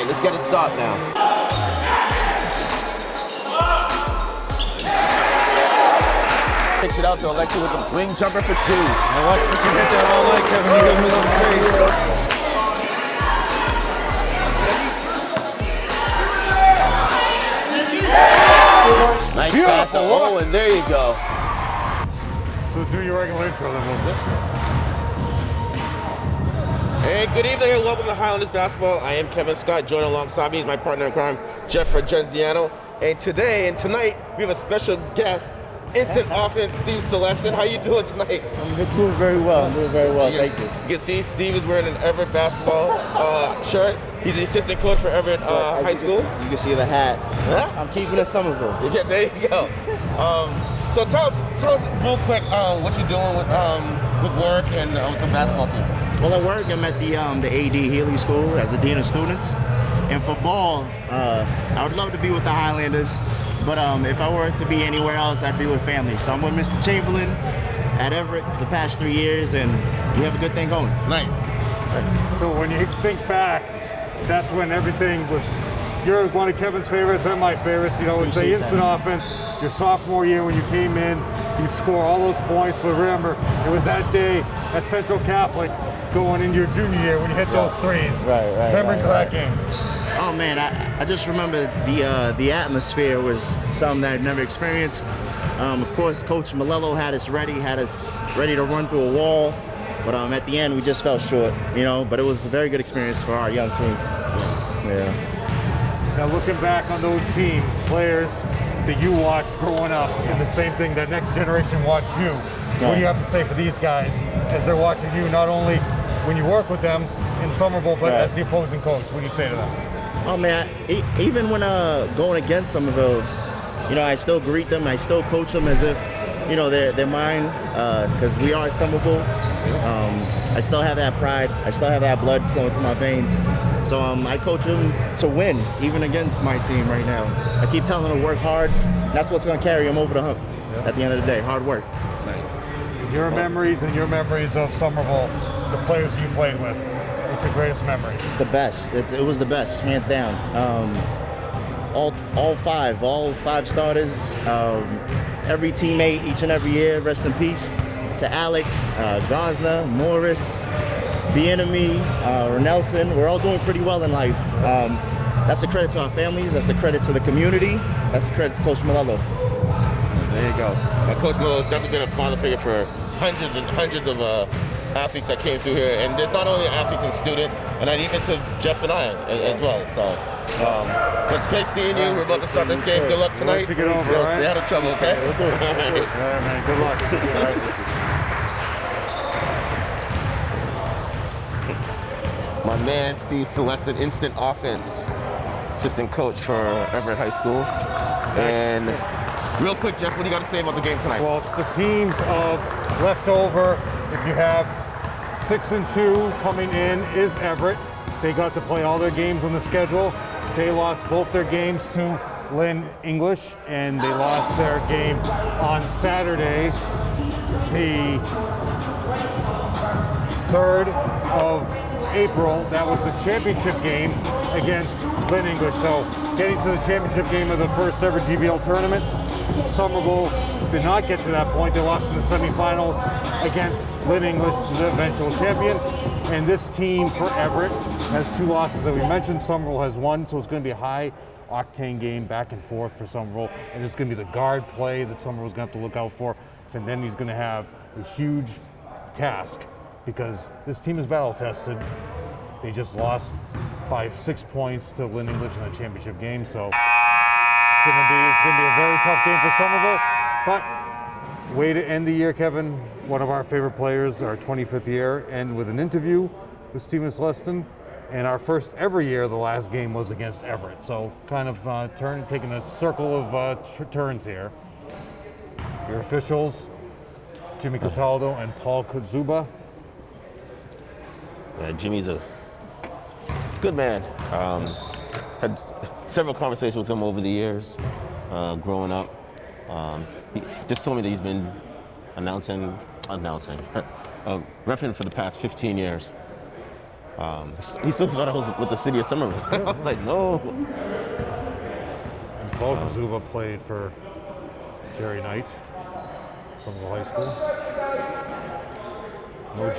right, let's get it started now. Picks it out to Alexi with a wing jumper for 2. Alexi can hit that all night, Kevin. You give him a little space. Nice pass to O, and there you go. So do your regular intro then a little bit. Hey, good evening and welcome to Highlanders Basketball. I am Kevin Scott. Joining alongside me is my partner in crime, Jeff Argenziano. And today and tonight, we have a special guest, Instant Offense, Steve Celestin. How you doing tonight? I'm doing very well. Thank you. You can see Steve is wearing an Everett basketball shirt. He's the assistant coach for Everett High School. You can see the hat. Huh? I'm keeping it Somerville. Yeah, there you go. So tell us real quick what you're doing with work and with the basketball team. Well, at work, I'm at the AD Healy School as a dean of students. And for ball, I would love to be with the Highlanders, but if I were to be anywhere else, I'd be with family. So I'm with Mr. Chamberlain at Everett for the past 3 years, and we have a good thing going. Nice. So when you think back, that's when everything was. You're one of Kevin's favorites and my favorites. You know, it's the instant offense. Your sophomore year when you came in, you'd score all those points. But remember, it was that day at Central Catholic going into your junior year when you hit those threes. Right. Memories of that game. Oh man, I just remember the atmosphere was something that I'd never experienced. Of course, Coach Malello had us ready to run through a wall. But at the end, we just fell short, you know. But it was a very good experience for our young team. Yeah. Now looking back on those teams, players that you watched growing up, and the same thing that next generation watched you, what do you have to say for these guys as they're watching you, not only when you work with them in Somerville, but as the opposing coach? What do you say to them? Oh man, even when going against Somerville, you know, I still greet them, I still coach them as if, you know, they're mine, because we are Somerville. I still have that pride, I still have that blood flowing through my veins. So I coach them to win, even against my team right now. I keep telling them to work hard. That's what's going to carry them over the hump at the end of the day, hard work. Nice. Your memories and your memories of Somerville, the players you played with, what's your greatest memories? The best. It was the best, hands down. All five starters, every teammate each and every year, rest in peace. To Alex, Gosna, Morris, Bienemy, Renelson, we're all doing pretty well in life. That's a credit to our families, that's a credit to the community, that's a credit to Coach Malello. There you go. Coach Malello has definitely been a father figure for hundreds and hundreds of athletes that came through here. And there's not only athletes and students, and even to Jeff and I as well. So it's great seeing you. We're about to start this game. Good luck tonight. We'll get over, right? Stay out of trouble, okay? We'll do it. All right, man. Good luck. My man, Steve Celestin, instant offense assistant coach for Everett High School. And real quick, Jeff, what do you got to say about the game tonight? Well, it's the teams of leftover. If you have 6-2 coming in is Everett. They got to play all their games on the schedule. They lost both their games to Lynn English, and they lost their game on Saturday, the 3rd of April. That was the championship game against Lynn English. So getting to the championship game of the first ever GBL tournament, Somerville did not get to that point. They lost in the semifinals against Lynn English, the eventual champion. And this team for Everett has 2 losses that we mentioned. Somerville has 1, so it's going to be a high octane game back and forth for Somerville. And it's going to be the guard play that Somerville's going to have to look out for. And then he's going to have a huge task, because this team is battle tested. They just lost by 6 points to Lynn English in the championship game, so it's gonna be a very tough game for Somerville. But way to end the year, Kevin. One of our favorite players, our 25th year, and with an interview with Steven Celestin. And our first ever year, the last game was against Everett. So kind of taking a circle of turns here. Your officials, Jimmy Cataldo and Paul Kudzuba. Yeah, Jimmy's a good man. Had several conversations with him over the years, growing up. He just told me that he's been announcing, reffing for the past 15 years. He still thought I was with the city of Somerville. I was like, no. And Paul Kazuba played for Jerry Knight, Somerville High School. No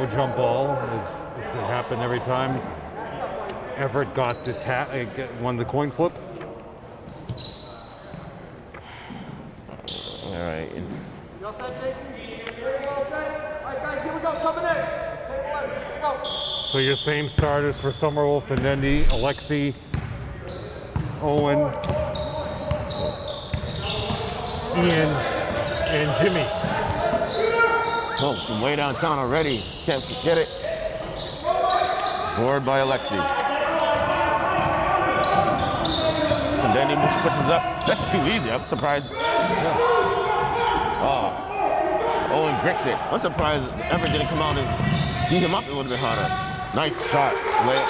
jump ball. It happened every time Everett got won the coin flip. All right. You all set, Jason? Very well set. All right, guys, here we go. Coming in. Take 11. Here we go. So your same starters for Somerville: Findendi, Alexi, Owen, Ian, and Jimmy. Oh, from way downtown already. Can't forget it. Board by Alexi. And then he pushes up. That's too easy. I'm surprised. Oh, Owen bricks it. I'm surprised Everett didn't come out and beat him up. It would have been harder. Nice shot. Layup.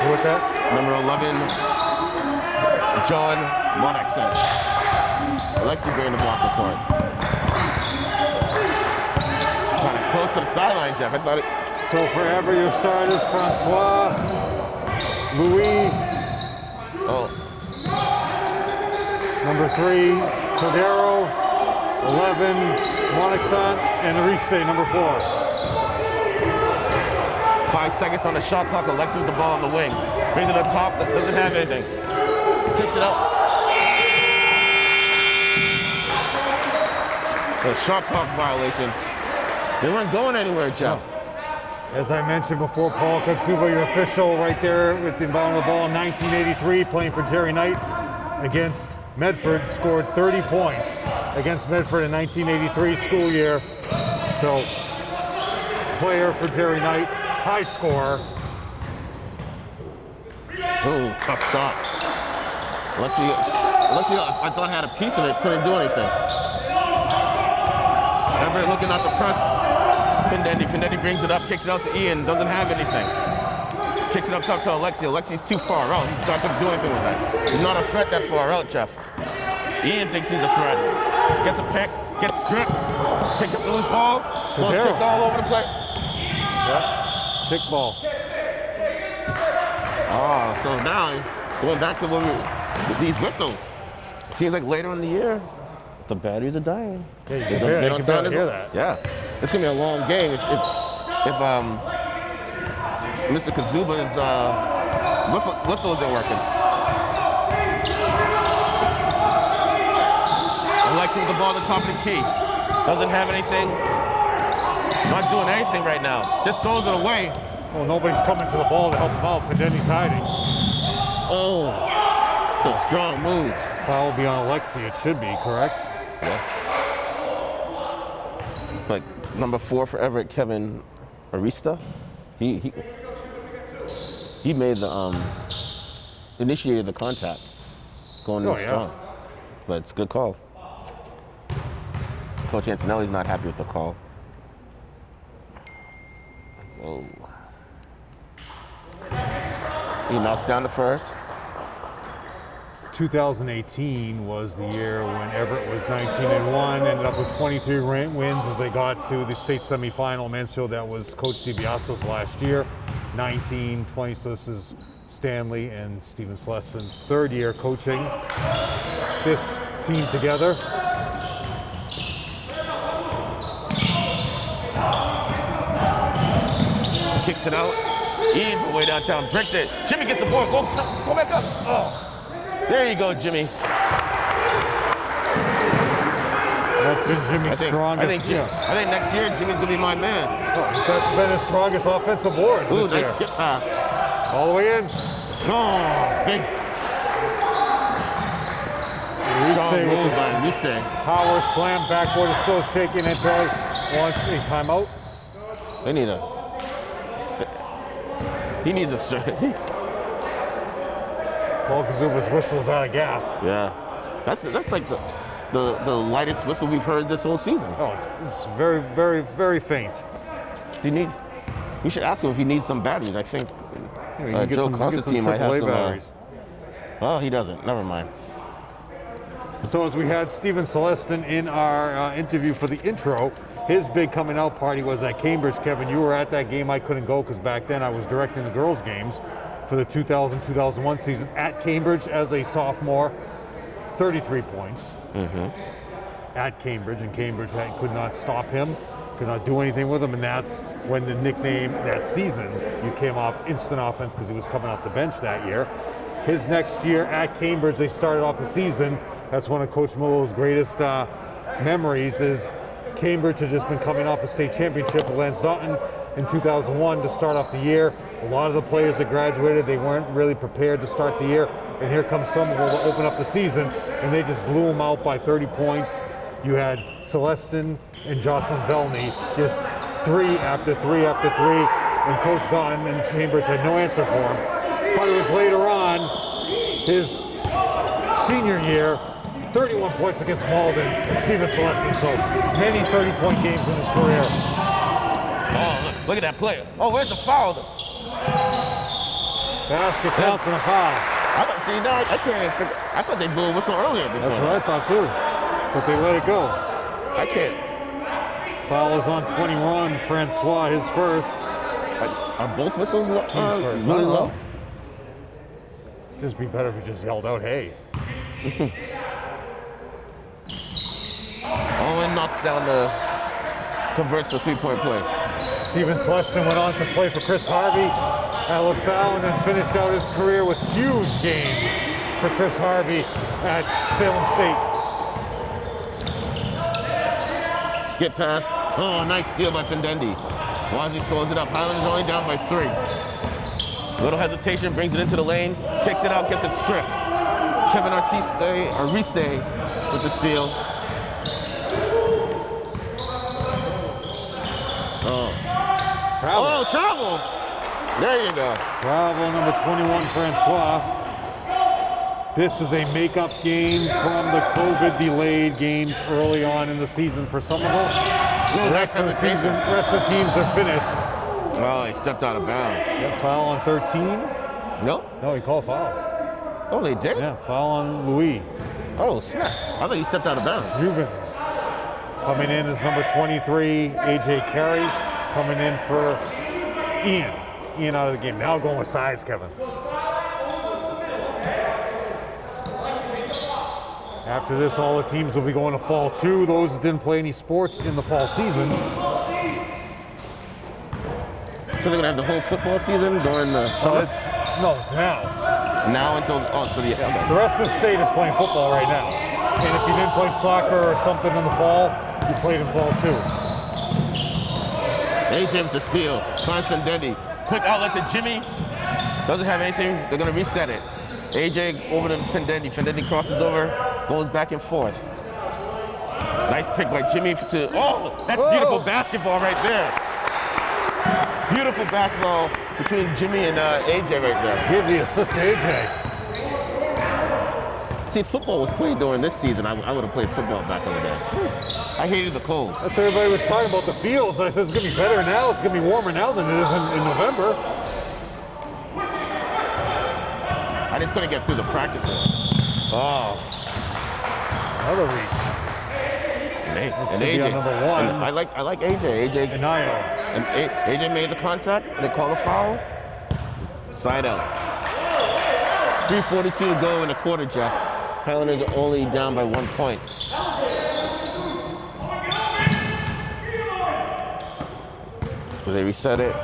Who with that? Number 11, John Monexon. Alexi bringing the block report. Kind of close to the sideline, Jeff. I thought it. So for Everett, your starters: Francois, Louis, number 3, Cordero, 11, Monexon, and Ariste, number 4. 5 seconds on the shot clock. Alexi with the ball on the wing. Brings it up top. Doesn't have anything. Kicks it out. The shot clock violation. They weren't going anywhere, Jeff. As I mentioned before, Paul Katsuba, your official right there with the inbound of the ball in 1983, playing for Jerry Knight against Medford, scored 30 points against Medford in 1983 school year. So, player for Jerry Knight, high scorer. Oh, tough shot. Alexi, I thought had a piece of it, couldn't do anything. Everett looking at the press. Findendi brings it up, kicks it out to Ian, doesn't have anything. Kicks it up top to Alexi. Alexi's too far out. He's not going to do anything with that. He's not a threat that far out, Jeff. Ian thinks he's a threat. Gets a pick, gets stripped, picks up the loose ball, ball's kicked all over the place. Yeah, kick ball. Oh, so now he's going back to these whistles. Seems like later in the year, the batteries are dying. Yeah, you can barely hear that. Yeah, it's gonna be a long game if Mr. Kazuba's whistle isn't working. Alexi with the ball at the top of the key. Doesn't have anything. Not doing anything right now. Just throws it away. Well, nobody's coming to the ball to help him out. Findendi's hiding. Oh, it's a strong move. Foul will be on Alexi. It should be, correct? Yeah. Like number 4 for Everett, Kevin Arista. He made the initiated the contact going in strong. But it's a good call. Coach Antonelli's not happy with the call. Oh. He knocks down the first. 2018 was the year when Everett was 19-1, ended up with 23 wins as they got to the state semifinal. Mansfield, that was Coach DiBiaso's last year, 19-20. So this is Stanley and Stephen Celestin's 3rd year coaching this team together. Kicks it out. Ian from way downtown bricks it. Jimmy gets the board. Go back up. Oh. There you go, Jimmy. That's been Jimmy's strongest. I think next year Jimmy's gonna be my man. Oh, that's been his strongest offensive boards this year. Nice skip pass. All the way in. Oh, big. Restay. Power slam. Backboard is still shaking until he wants a timeout. He needs a. Paul Kazuba's whistle is out of gas. Yeah, that's like the lightest whistle we've heard this whole season. Oh, it's very, very, very faint. We should ask him if he needs some batteries. I think Joe Constantine might have some batteries. Well, he doesn't. Never mind. So as we had Stephen Celestin in our interview for the intro, his big coming out party was at Cambridge. Kevin, you were at that game. I couldn't go because back then I was directing the girls' games for the 2000-2001 season at Cambridge as a sophomore. 33 points at Cambridge, and Cambridge could not stop him, could not do anything with him, and that's when the nickname that season, you came off instant offense because he was coming off the bench that year. His next year at Cambridge, they started off the season. That's one of Coach Millo's greatest memories is Cambridge had just been coming off a state championship with Lance Dotton in 2001 to start off the year. A lot of the players that graduated, they weren't really prepared to start the year. And here comes Somerville to open up the season, and they just blew them out by 30 points. You had Celestin and Jocelyn Velney just 3 after 3 after 3, and Coach Dotton and Cambridge had no answer for him. But it was later on, his senior year, 31 points against Malden, Stephen Celestin. So many 30-point games in his career. Oh, look at that play. Oh, where's the foul? Basket counts and a foul. I can't even figure. I thought they blew a whistle earlier before. That's what I thought too, but they let it go. I can't. Foul is on 21, Francois, his first. Are both whistles First. really low? Just be better if you just yelled out, hey. Owen knocks down converts the three-point play. Stephen Celestin went on to play for Chris Harvey at LaSalle and then finished out his career with huge games for Chris Harvey at Salem State. Skip pass. Oh, nice steal by Findendi. Wazzy throws it up. Highlanders only down by 3. Little hesitation, brings it into the lane, kicks it out, gets it stripped. Kevin Ariste with the steal. Travel. Oh, travel! There you go. Travel number 21, Francois. This is a makeup game from the COVID-delayed games early on in the season for Somerville. The rest of the season, rest of the teams are finished. Oh, he stepped out of bounds. Yeah, foul on 13. No? No, he called foul. Oh, they did? Yeah, foul on Louis. Oh, snap. I thought he stepped out of bounds. Juvens. Coming in is number 23, AJ Carey. Coming in for Ian. Ian out of the game. Now going with size, Kevin. After this, all the teams will be going to fall 2. Those that didn't play any sports in the fall season. So they're gonna have the whole football season during the summer? No, now. Now until okay. The rest of the state is playing football right now. And if you didn't play soccer or something in the fall, you played in fall too. AJ with the steal. Finds Findendi. Quick outlet to Jimmy. Doesn't have anything. They're gonna reset it. AJ over to Findendi. Findendi crosses over, goes back and forth. Nice pick by Jimmy to. Oh, that's beautiful basketball right there. Beautiful basketball between Jimmy and AJ right there. Give the assist to AJ. See, football was played during this season. I would have played football back in the day. I hated the cold. That's what everybody was talking about the fields. I said it's going to be better now. It's going to be warmer now than it is in November. I just couldn't get through the practices. Oh. Another reach. And should be on number 1. And I like AJ. AJ And Nio. And AJ made the contact. They call a foul. Side out. 3:42 to go in the quarter, Jeff. Highlanders are only down by 1 point. So they reset it.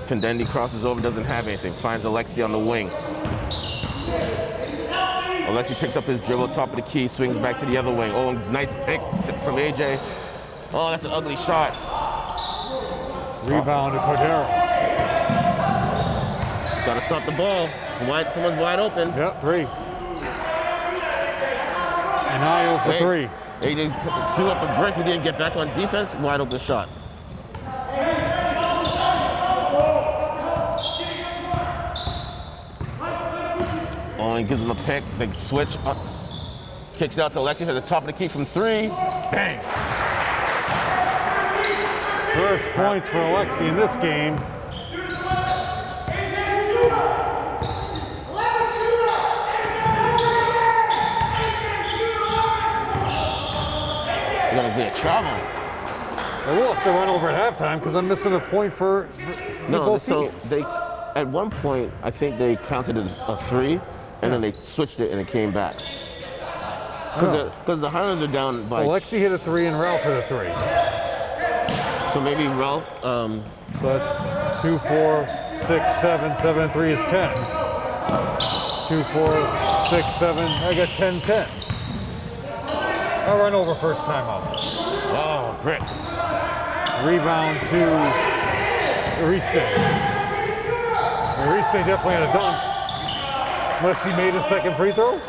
Findendi crosses over, doesn't have anything. Finds Alexi on the wing. Alexi picks up his dribble, top of the key, swings back to the other wing. Oh, nice pick from AJ. Oh, that's an ugly shot. Rebound to Cordero. Gotta stop the ball. Someone's wide open. Yep, 3. And Nio for 3. AJ threw up a brick. He didn't get back on defense. Wide open shot. Owen gives him a pick, big switch up. Kicks out to Alexi at the top of the key from 3. Bang! First points for Alexi in this game. We're gonna be a travel. Well, we'll have to run over at halftime because I'm missing a point for No, both so teams. they, at one point, I think they counted it a 3, and then they switched it and it came back. Because the Highlanders are down by. Alexi hit a 3 and Ralph hit a 3. So maybe Ralph. So that's 2, 4, 6, 7. 7 and 3 is 10. 2, 4, 6, 7. I got 10, 10. I'll run over first time out. Oh, Brick. Rebound to Ariste. Ariste definitely had a dunk. Unless he made a second free throw.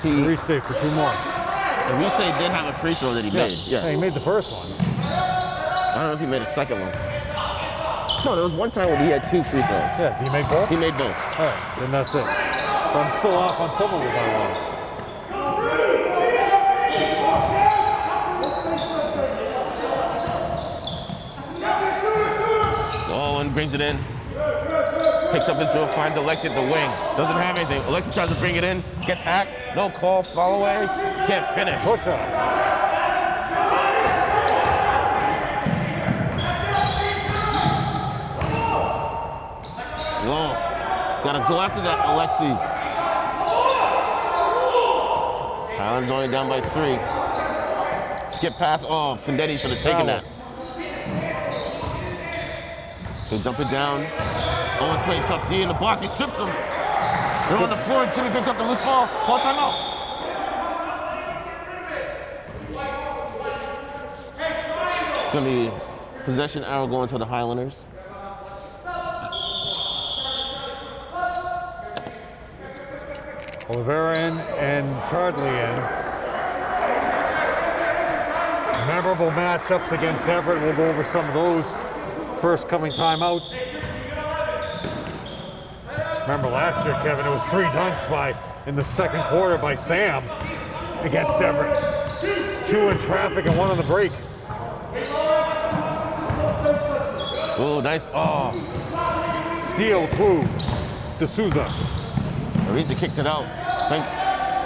Ariste for 2 more. Ariste did have a free throw that he made. Yes. Yeah, he made the first one. I don't know if he made a second one. No, there was one time when he had 2 free throws. Yeah, did he make both? He made both. All right, then that's it. But I'm still off on some of them by 1. Owen brings it in. Picks up his dribble, finds Alexi at the wing. Doesn't have anything. Alexi tries to bring it in, gets hacked. No call, foul away. Can't finish. Push up. Whoa. Gotta go after that, Alexi. Highlanders only down by 3. Skip pass. Oh, Fendetti should have taken that. They dump it down. Owen's playing tough D in the box. He strips him. They're on the floor. Jimmy picks up the loose ball. Ball timeout. It's going to be possession arrow going to the Highlanders. Oliveira in and Chardley in. Memorable matchups against Everett. We'll go over some of those first coming timeouts. Remember last year, Kevin, it was 3 dunks in the second quarter by Sam against Everett. 2 in traffic and 1 on the break. Oh, nice. Oh, Steal, 2. D'Souza. Ariza kicks it out.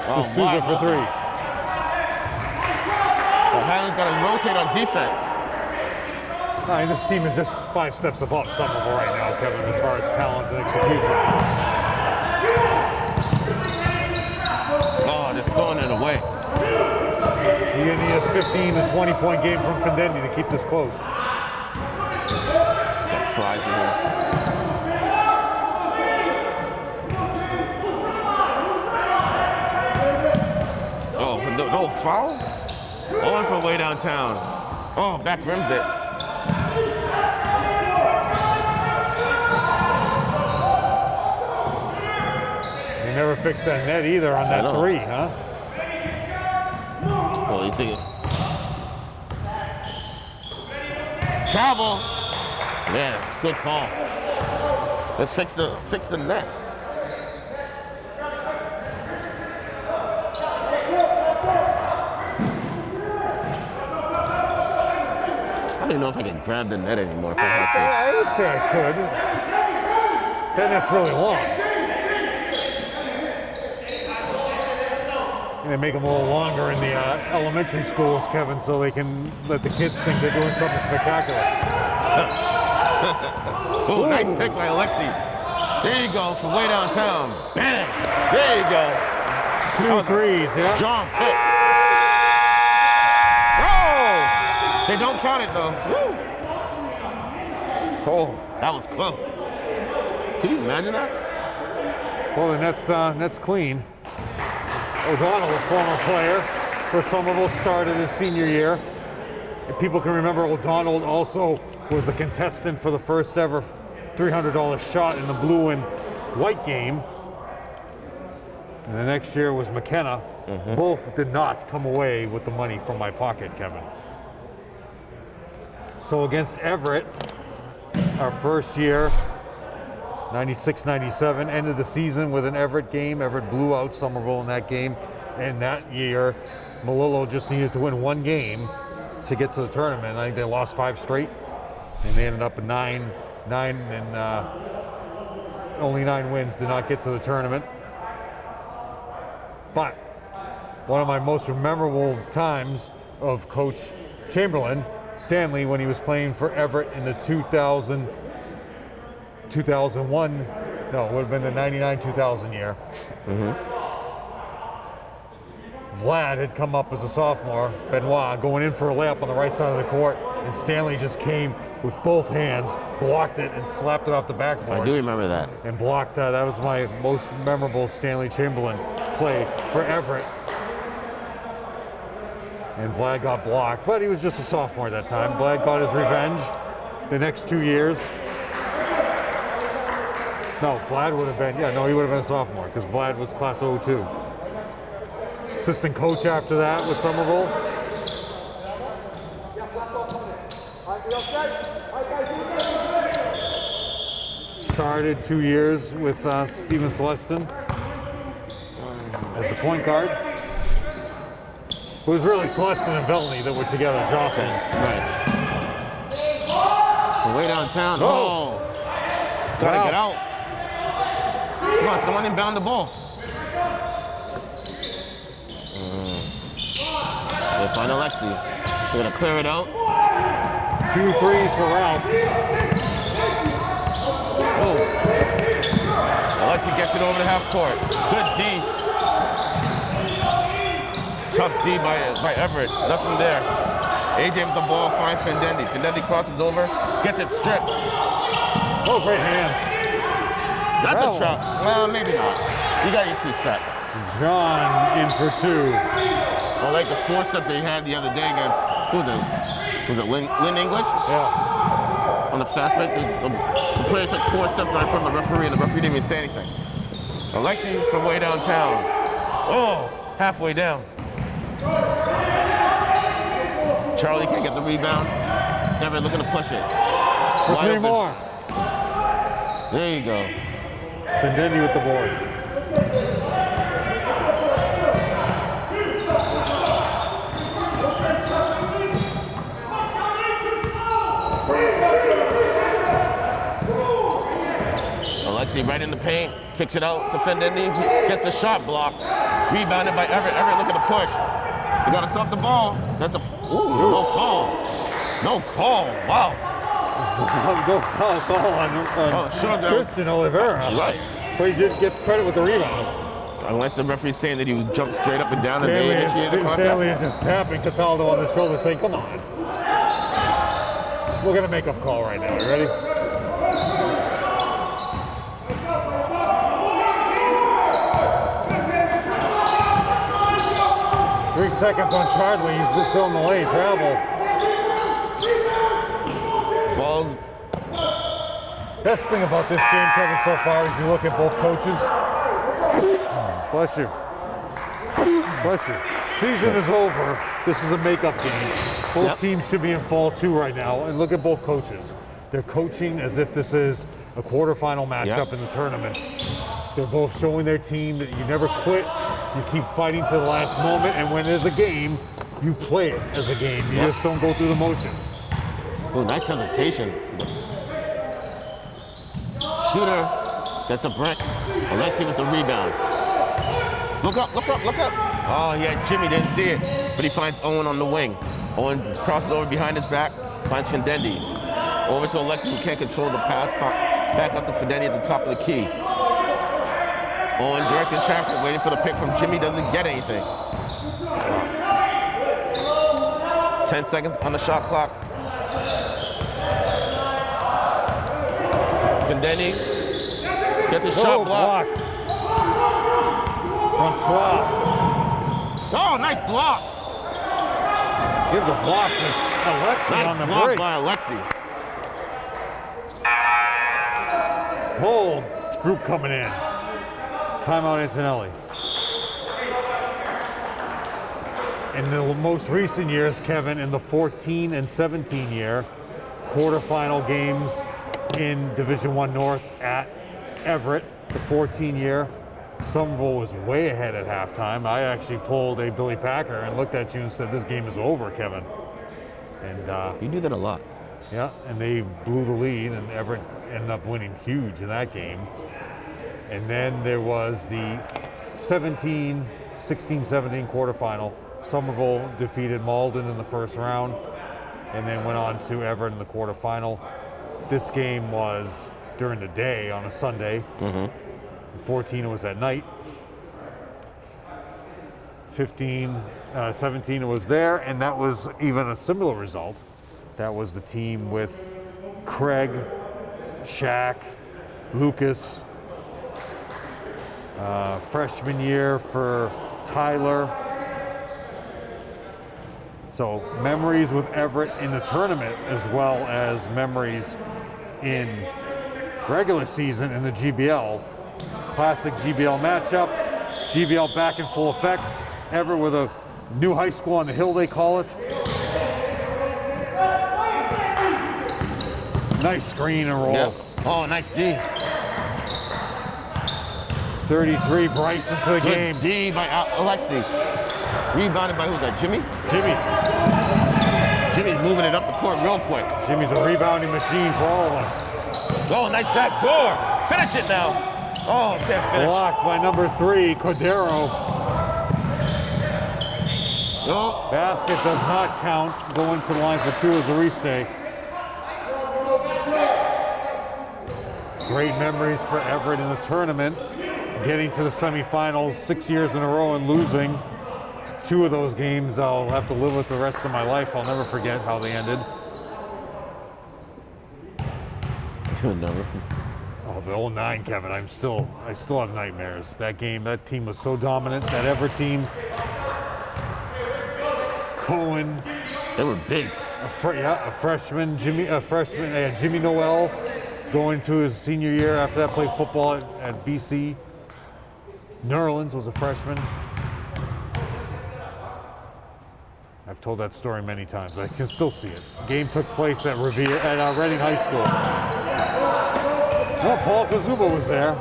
D'Souza for 3. The Highlanders got to rotate on defense. I mean, this team is just 5 steps above Somerville right now, Kevin, as far as talent and execution. Oh, they're throwing it away. You're going to need a 15 to 20 point game from Fendetti to keep this close. Got flies in here. Oh, no foul? Owen from way downtown. Oh, back rims it. They never fixed that net either on that 3, huh? Well, you think travel. Yeah, good call. Let's fix the net. I don't even know if I can grab the net anymore if I had to. I would say I could. That net's really long. And they make them a little longer in the elementary schools, Kevin, so they can let the kids think they're doing something spectacular. Oh, nice pick by Alexi. There you go, from way downtown. Bang! There you go. 2 threes, yeah. Strong pick. Oh! They don't count it though. Woo! Oh, that was close. Can you imagine that? Well, the net's clean. O'Donnell, a former player for Somerville, started his senior year. And people can remember O'Donnell also was a contestant for the first ever $300 shot in the blue and white game. And the next year was McKenna. Both did not come away with the money from my pocket, Kevin. So against Everett, our first year, 96-97, ended the season with an Everett game. Everett blew out Somerville in that game. And that year, Melillo just needed to win 1 game to get to the tournament. I think they lost 5 straight. And they ended up at 9 and only 9 wins, did not get to the tournament. But one of my most memorable times of Coach Chamberlain, Stanley, when he was playing for Everett in the 2001, no, it would have been the 99-2000 year. Vlad had come up as a sophomore, Benoit, going in for a layup on the right side of the court, and Stanley just came with both hands, blocked it, and slapped it off the backboard. I do remember that. And blocked, that was my most memorable Stanley Chamberlain play for Everett. And Vlad got blocked, but he was just a sophomore at that time. Vlad got his revenge the next 2 years. No, Vlad would have been, he would have been a sophomore because Vlad was class of 02. Assistant coach after that with Somerville. Started 2 years with Steven Celestin as the point guard. It was really Celestin and Veltney that were together, jostling. Right. Way downtown. Oh. Gotta get out. Come on, someone inbound the ball. They find Alexi. They're gonna clear it out. 2 threes for Ralph. Oh. Alexi gets it over the half court. Good D. Tough D by Everett. Nothing there. AJ with the ball finds Fendendi. Fendendi crosses over, gets it stripped. Oh, great hands. That's a trap. Well, maybe not. You got your 2 sets. John in for 2. Well, like the 4 steps they had the other day against, who was it? Was it Lynn English? Yeah. On the fast break, the player took 4 steps right from the referee, and the referee didn't even say anything. Alexi from way downtown. Oh, halfway down. Charlie can't get the rebound. Never looking to push it. For Wide 3 open. more. There you go. Fendendi with the board. Alexi right in the paint, kicks it out to Fendendi, gets the shot blocked. Rebounded by Everett. Everett looking to push. You gotta stop the ball. That's a, no call. No call, wow. Go foul call on Christian Oliveira. Right. But he gets credit with the rebound. Unless the referee's saying that he jumped straight up and down and they initiated the contact. Stanley is just tapping Cataldo on the shoulder saying, come on. We're gonna make up call right now. You ready? Three seconds on Charlie. He's just still in the lane. Travel. Balls. Best thing about this game, Kevin, so far is you look at both coaches. Bless you. Bless you. Season is over. This is a makeup game. Both teams should be in fall 2 right now. And look at both coaches. They're coaching as if this is a quarterfinal matchup in the tournament. They're both showing their team that you never quit. You keep fighting to the last moment. And when there's a game, you play it as a game. You just don't go through the motions. Oh, nice hesitation. Shooter, that's a brick. Alexi with the rebound. Look up, look up, look up. Oh, yeah, Jimmy didn't see it, but he finds Owen on the wing. Owen crosses over behind his back, finds Fendendi. Over to Alexi, who can't control the pass. Back up to Fendendi at the top of the key. Owen directing traffic, waiting for the pick from Jimmy, doesn't get anything. 10 seconds on the shot clock. Fendendi gets his shot blocked. Francois. Oh, nice block. Give the block to Alexi Nice on the block break. by Alexi. Hold. This group coming in. Timeout Antonelli. In the most recent years, Kevin, in the 14 and 17 year, quarterfinal games in Division I North at Everett, the 14 year, Somerville was way ahead at halftime. I actually pulled a Billy Packer and looked at you and said, this game is over, Kevin. And You do that a lot. yeah, and they blew the lead, and Everett ended up winning huge in that game. And then there was the 16-17 quarterfinal. Somerville defeated Malden in the first round and then went on to Everett in the quarterfinal. This game was during the day on a Sunday. 14 was at night. 17 was there, and that was even a similar result. That was the team with Craig, Shaq, Lucas, freshman year for Tyler. So memories with Everett in the tournament as well as memories in regular season in the GBL. Classic GBL matchup. GBL back in full effect. Everett with a new high school on the hill, they call it. Nice screen and roll. Yep. Oh, nice D. 33, Bryce into the game. Good D by Alexi. Rebounded by who's that, Jimmy? Jimmy. Jimmy's moving it up the court real quick. Jimmy's a rebounding machine for all of us. Oh, nice back door. Finish it now. Oh, can't finish. Blocked by number 3, Cordero. Oh. Basket does not count. Going to the line for 2 as a restake. Great memories for Everett in the tournament. Getting to the semifinals 6 years in a row and losing. 2 of those games I'll have to live with the rest of my life. I'll never forget how they ended. Never. Oh, the 09, Kevin. I still have nightmares. That game, that team was so dominant. That Everett team. Cohen. They were big. A freshman, Jimmy Noel, going to his senior year. After that, played football at BC. Nerlens was a freshman. I've told that story many times. I can still see it. Game took place at Reading High School. Well, Paul Kazuba was there.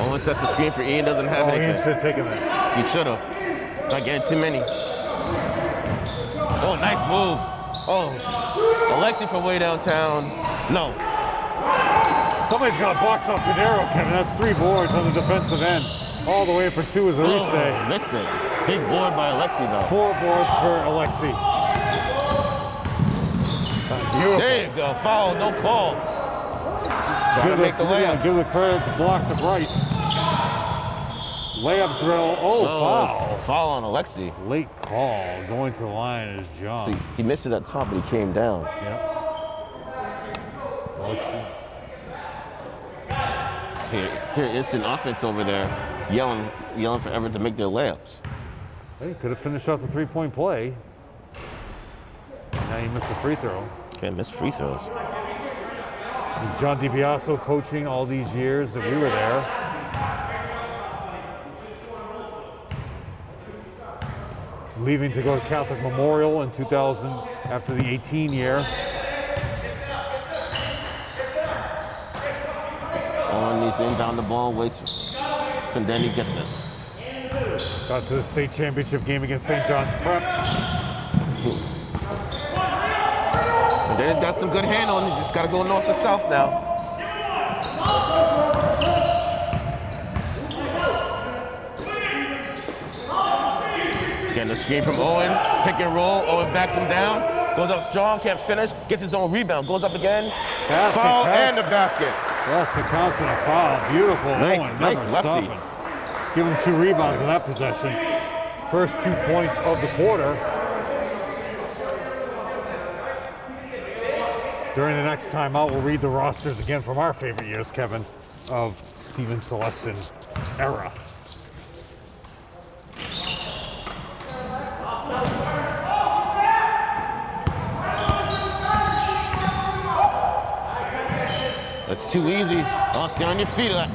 Almost sets the screen for Ian, doesn't have anything. Ian should have taken that. He should have. Not getting too many. Oh, nice move. Oh, Alexi from way downtown. No. Somebody's got to box out Cordero, Kevin. That's 3 boards on the defensive end. All the way for 2 as a restake. Missed it. Big board by Alexi, though. 4 boards for Alexi. Beautiful. There you go. Foul, no call. Gotta make the layup. Give the credit to block to Bryce. Layup drill. Oh, foul. Foul on Alexi. Late call. Going to the line is John. See, he missed it at top, but he came down. Yep. Alexi. Here, instant offense over there, yelling for Everett to make their layups. Hey, could have finished off the 3-point play. Now you missed the free throw. Can't miss free throws. Is John DiBiaso coaching all these years that we were there? Leaving to go to Catholic Memorial in 2000 after the 18 year. On these things down the ball, waits, and then he gets it. Got to the state championship game against St. John's Prep. And then he's got some good hand on. He's just got to go north to south now. Getting the screen from Owen. Pick and roll. Owen backs him down. Goes up strong. Can't finish. Gets his own rebound. Goes up again. Foul and the basket. Basket counts and a foul. Beautiful. Nice, Owen nice never lefty. stopping. Give him 2 rebounds in that possession. First 2 points of the quarter. During the next timeout, we'll read the rosters again from our favorite years, Kevin, of Stephen Celestin era. That's too easy. Oh, stay on your feet. No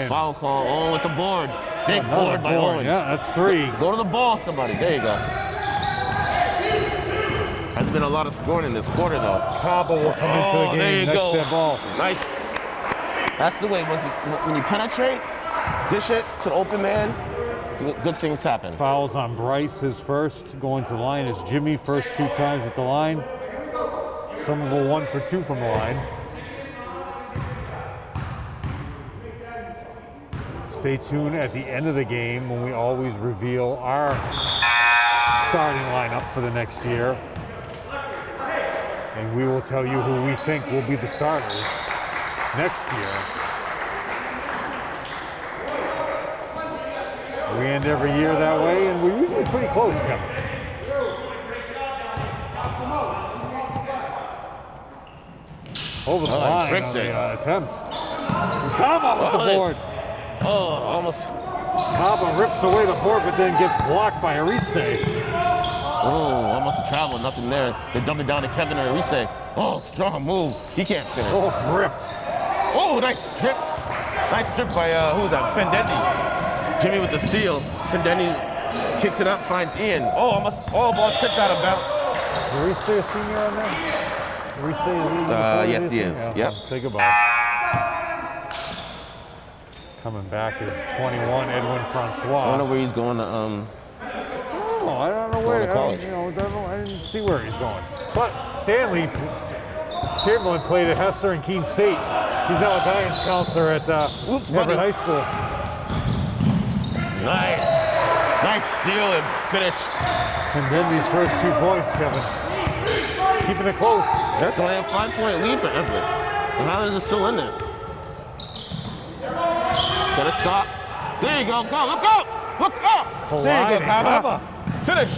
foul call. Owen with the board. Big board by Owen. Yeah, that's 3. Go to the ball, somebody. There you go. Has been a lot of scoring in this quarter, though. Cabo will come into the game next to that ball. Nice. That's the way. When you penetrate, dish it to the open man, good things happen. Fouls on Bryce, his first. Going to the line is Jimmy, first 2 times at the line. Somerville 1 for 2 from the line. Stay tuned at the end of the game when we always reveal our starting lineup for the next year. And we will tell you who we think will be the starters next year. We end every year that way, and we're usually pretty close, Kevin. Over the line on the attempt. Kaba with the board. Almost. Kaba rips away the board, but then gets blocked by Ariste. Almost a travel, nothing there. They dumped it down to Kevin or Ariste. Strong move. He can't finish. Ripped. Nice strip. Nice strip by, who's that? Fendendi. Jimmy with the steal. Fendendi kicks it up, finds Ian. Almost all balls tipped out of bounds. Ariste a senior on there? Ariste is yes, he is. Yeah. Yep. Say goodbye. Coming back is 21, Edwin Francois. I don't know where he's going to, I don't know where. college. I didn't see where he's going. But Stanley Chamberlain played at Hester and Keene State. He's now a guidance counselor at Everett High School. Nice steal and finish. And then these first 2 points, Kevin. Keeping it close. That's only a 5-point lead for Everett. The Highlanders are still in this. Gotta stop. There you go. Go, look up! Look up! There you go, Kaba. Finish.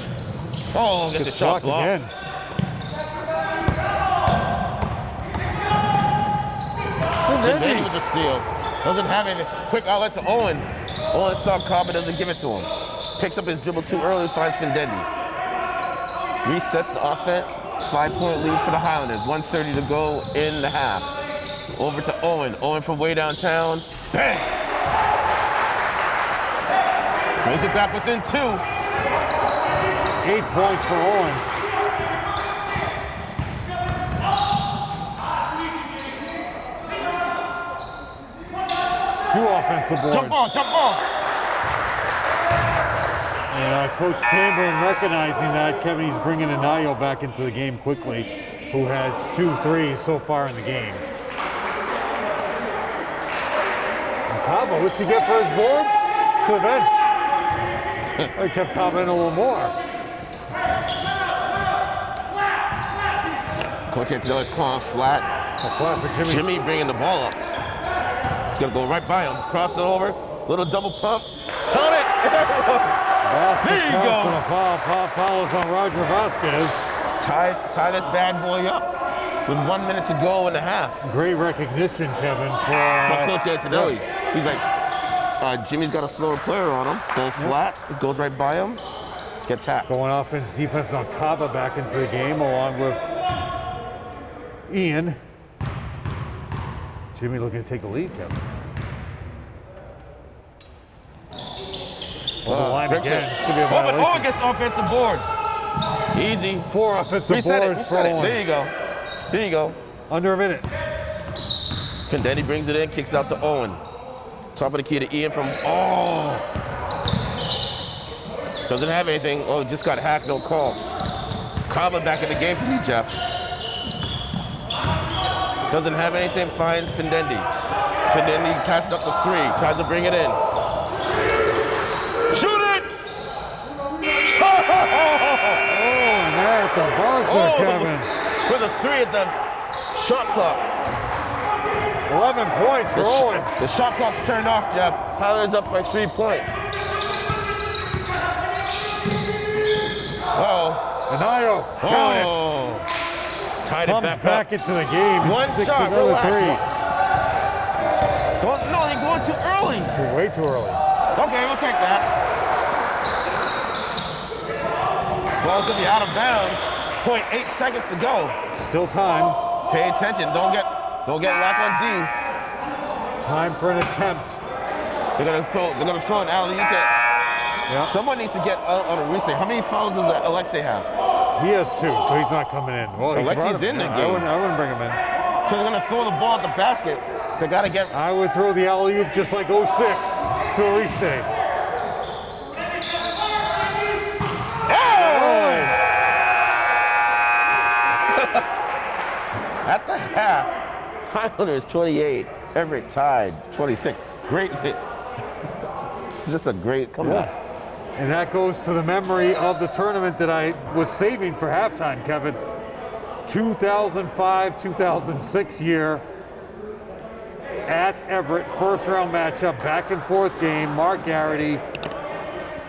Gets a shot blocked. Again. Fendendi with the steal. Doesn't have anything. Quick outlet to Owen. Owen saw Kaba, doesn't give it to him. Picks up his dribble too early, finds Fendendi. Resets the offense. 5-point lead for the Highlanders. 1:30 to go in the half. Over to Owen. Owen from way downtown. Bang! Brings it back within 2. 8 points for Owen. Two offensive boards. Jump ball! And Coach Chamberlain recognizing that, Kevin, he's bringing Anayo back into the game quickly, who has 2 threes so far in the game. And Kaba, what's he get for his boards? To the bench. I kept Kaba in a little more. Coach Antonelli's calling flat. A flat for Jimmy. Jimmy bringing the ball up. He's gonna go right by him. Cross it over. Little double pump. Count it! There you go. And a follows on Roger Vasquez. Tie this bad boy up with 1 minute to go in the half. Great recognition, Kevin, for Coach Antonelli. He's like, Jimmy's got a slower player on him. Goes flat. It goes right by him. Gets hacked. Going offense, defense on Kaba back into the game along with Ian. Jimmy looking to take the lead, Kevin. The line again. Should be a violation. Owen gets the offensive board. Easy. 4 offensive boards for Owen. There you go. Under a minute. Fendendi brings it in, kicks it out to Owen. Top of the key to Ian from, doesn't have anything. Just got hacked, no call. Kaba back in the game for you, Jeff. Doesn't have anything, finds Fendendi. Fendendi passes up the 3, tries to bring it in. Shoot it! And at the buzzer, Kevin. With a 3 at the shot clock. 11 points for Owen. The shot clock's turned off, Jeff. Highlanders up by 3 points. Anayo, count it. Tied Comes it back into the game. One Sticks shot, another relax. 3. No, you're going too early. Way too early. Okay, we'll take that. Ball's gonna be out of bounds. 0.8 seconds to go. Still time. Pay attention. Don't get locked on D. Time for an attempt. They're gonna throw an alley-oop. Someone needs to get on a reset. How many fouls does Alexei have? He has 2, so he's not coming in. Well, Alexei's in the game. I wouldn't bring him in. So they're gonna throw the ball at the basket. They gotta get. I would throw the alley-oop just like 06 to Ariste. half, Highlanders 28, Everett tied 26. Great hit. It's just a great comeback. Yeah. And that goes to the memory of the tournament that I was saving for halftime, Kevin. 2005-2006 year at Everett, first round matchup, back and forth game, Mark Garrity.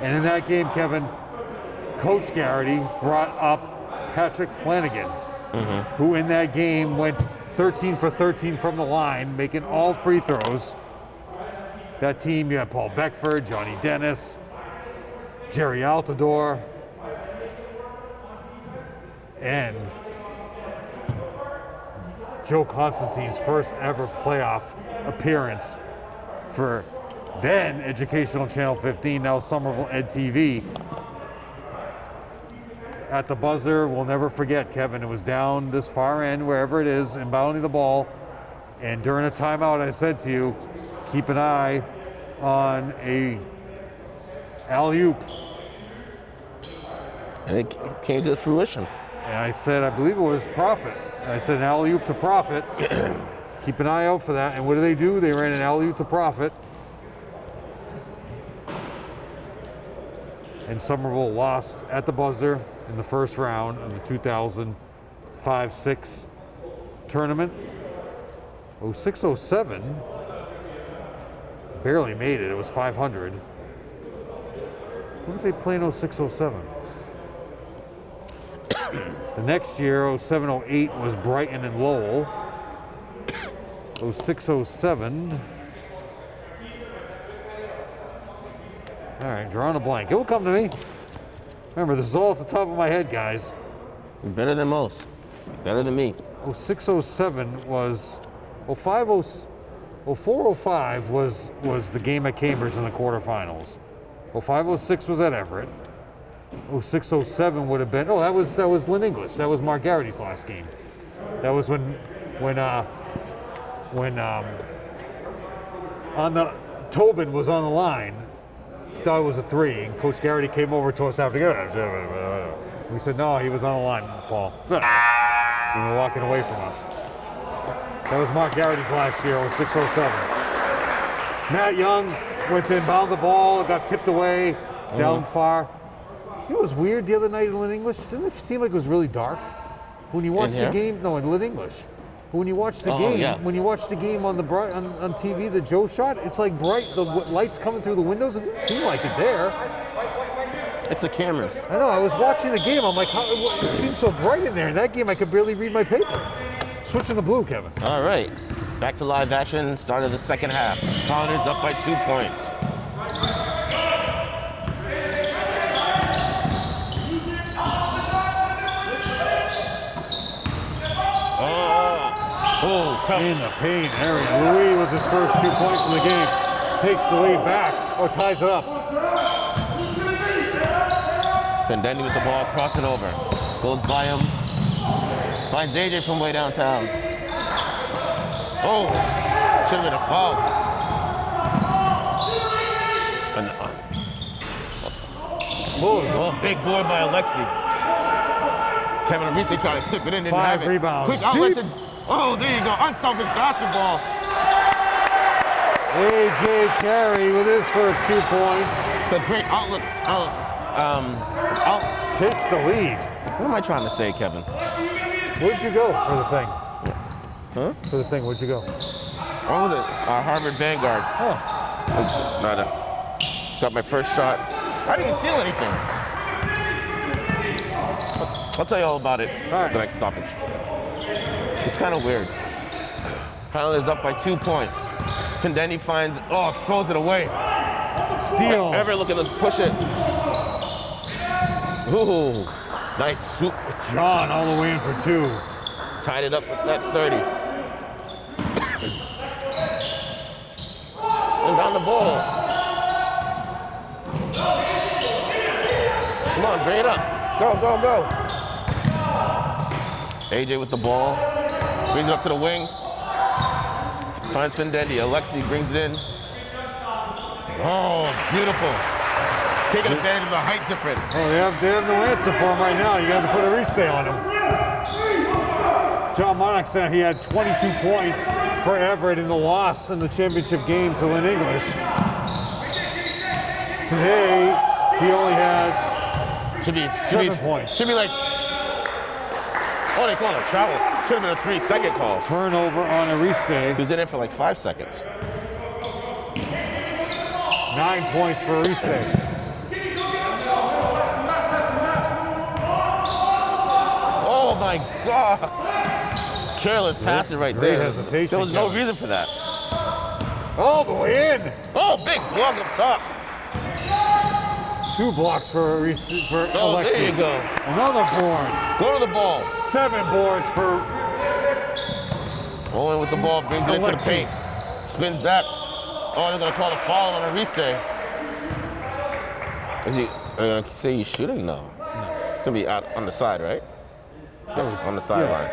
And in that game, Kevin, Coach Garrity brought up Patrick Flanagan, who in that game went 13 for 13 from the line, making all free throws. That team, you had Paul Beckford, Johnny Dennis, Jerry Altador, and Joe Constantine's first ever playoff appearance for then Educational Channel 15, now Somerville Ed TV. At the buzzer, we'll never forget, Kevin, it was down this far end, wherever it is, inbounding the ball. And during a timeout, I said to you, keep an eye on a alley-oop. And it came to fruition. And I said, I believe it was Prophet. And I said an alley-oop to Prophet. Keep an eye out for that. And what do? They ran an alley-oop to Prophet. And Somerville lost at the buzzer in the first round of the 2005-06 tournament. 06-07 barely made it. It was 500. What did they play in 06-07? The next year, 07-08 was Brighton and Lowell. 06-07. All right, drawing a blank. It will come to me. Remember, this is all off the top of my head, guys. Better than most. Better than me. 06-07 was 04-05 was the game at Cambridge in the quarterfinals. 05-06 was at Everett. 06-07 would have been that was Lynn English. That was Mark Garrity's last game. That was when Tobin was on the line. Thought it was a three, and Coach Garrity came over to us after. We said no, he was on the line, Paul. He was walking away from us. That was Mark Garrity's last year, 06-07. Matt Young went to inbound the ball, it got tipped away, down far. You know what was weird the other night in Lynn English? Didn't it seem like it was really dark? When you watched the game, no, in Lynn English. But when you watch the when you watch the game on on TV that Joe shot, it's like bright. The lights coming through the windows. It didn't seem like it there. It's the cameras. I know. I was watching the game. I'm like, it seems so bright in there. In that game, I could barely read my paper. Switching to blue, Kevin. All right. Back to live action. Start of the second half. Highlanders up by 2 points. Oh, tough. In the paint area. Louis with his first 2 points in the game takes the lead back or ties it up. Fendendi with the ball, cross it over. Goes by him. Finds AJ from way downtown. Oh, should have been a foul. Oh, big board by Alexi. Kevin Arisi tried to tip it in, didn't have it. 5 rebounds. Quick outlet. Oh, there you go. Unselfish basketball. AJ Carey with his first 2 points. It's a great outlet. Takes the lead. What am I trying to say, Kevin? Where'd you go for the thing? Huh? For the thing, where'd you go? What was it? Harvard Vanguard. Oh. Got my first shot. I didn't feel anything. I'll tell you all about it the next stoppage. It's kind of weird. Highlanders up by 2 points. Fendendi finds, throws it away. Steal. Everett looking to push it. Ooh, nice swoop. John all the way in for 2. Tied it up with that 30. And down the ball. Come on, bring it up. Go, go, go. AJ with the ball. Brings it up to the wing. Finds Fendendi. Alexi brings it in. Oh, beautiful. Taking advantage of the height difference. Oh, they have no answer for him right now. You got to put a restay on him. John Monach said he had 22 points for Everett in the loss in the championship game to Lynn English. Today, he only has 7 points. Should be like, oh, they call it a travel. Should have been a 3-second call. Turnover on Ariste. He was in it for like 5 seconds. 9 points for Ariste. Oh my God. Careless passing right Great there. hesitation, There was no Kevin. reason for that. All the way in. Oh, big block up top. 2 blocks for Alexi. Oh, there you go. Another board. Go to the ball. 7 boards for Owen with the ball, brings it into the Alexi. paint. Spins back. Oh, they're going to call a foul on Ariste. Is he, they're going to say he's shooting? No. It's going to be out on the side, right? On the sideline.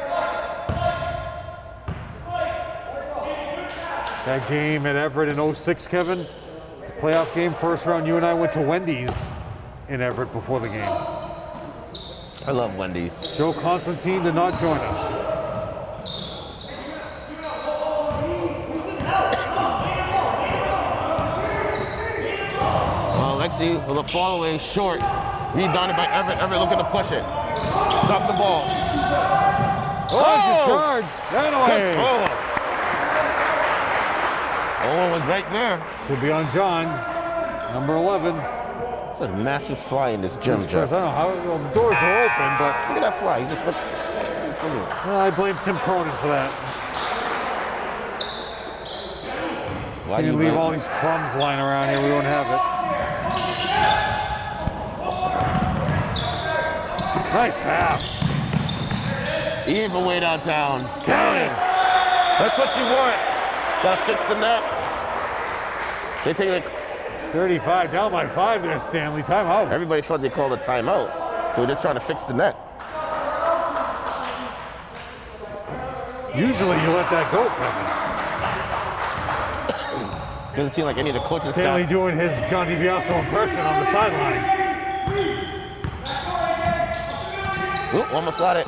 that game at Everett in 06, Kevin. The playoff game, first round, you and I went to Wendy's in Everett before the game. I love Wendy's. Joe Constantine did not join us. Alexi with a fall away short. Rebounded by Everett. Everett looking to push it. Stop the ball. Oh! Charge! That way! Owen was right there. Should be on John, number 11. It's a massive fly in this gym, I Jeff. don't know how well, the doors are open, but Look at that fly. He's just looking. I blame Tim Cronin for that. Why Can do you leave blame- all these crumbs lying around here? We won't have it. Nice pass. Even from way downtown. Count it. That's what you want. Gotta fix the net. They think like 35, down by 5 there, Stanley. Timeout. everybody thought they called a timeout. They were just trying to fix the net. Usually you let that go, Kevin. Doesn't seem like any of the coaches Stanley staff. doing his John DiBiaso impression on the sideline. Oop, almost got it.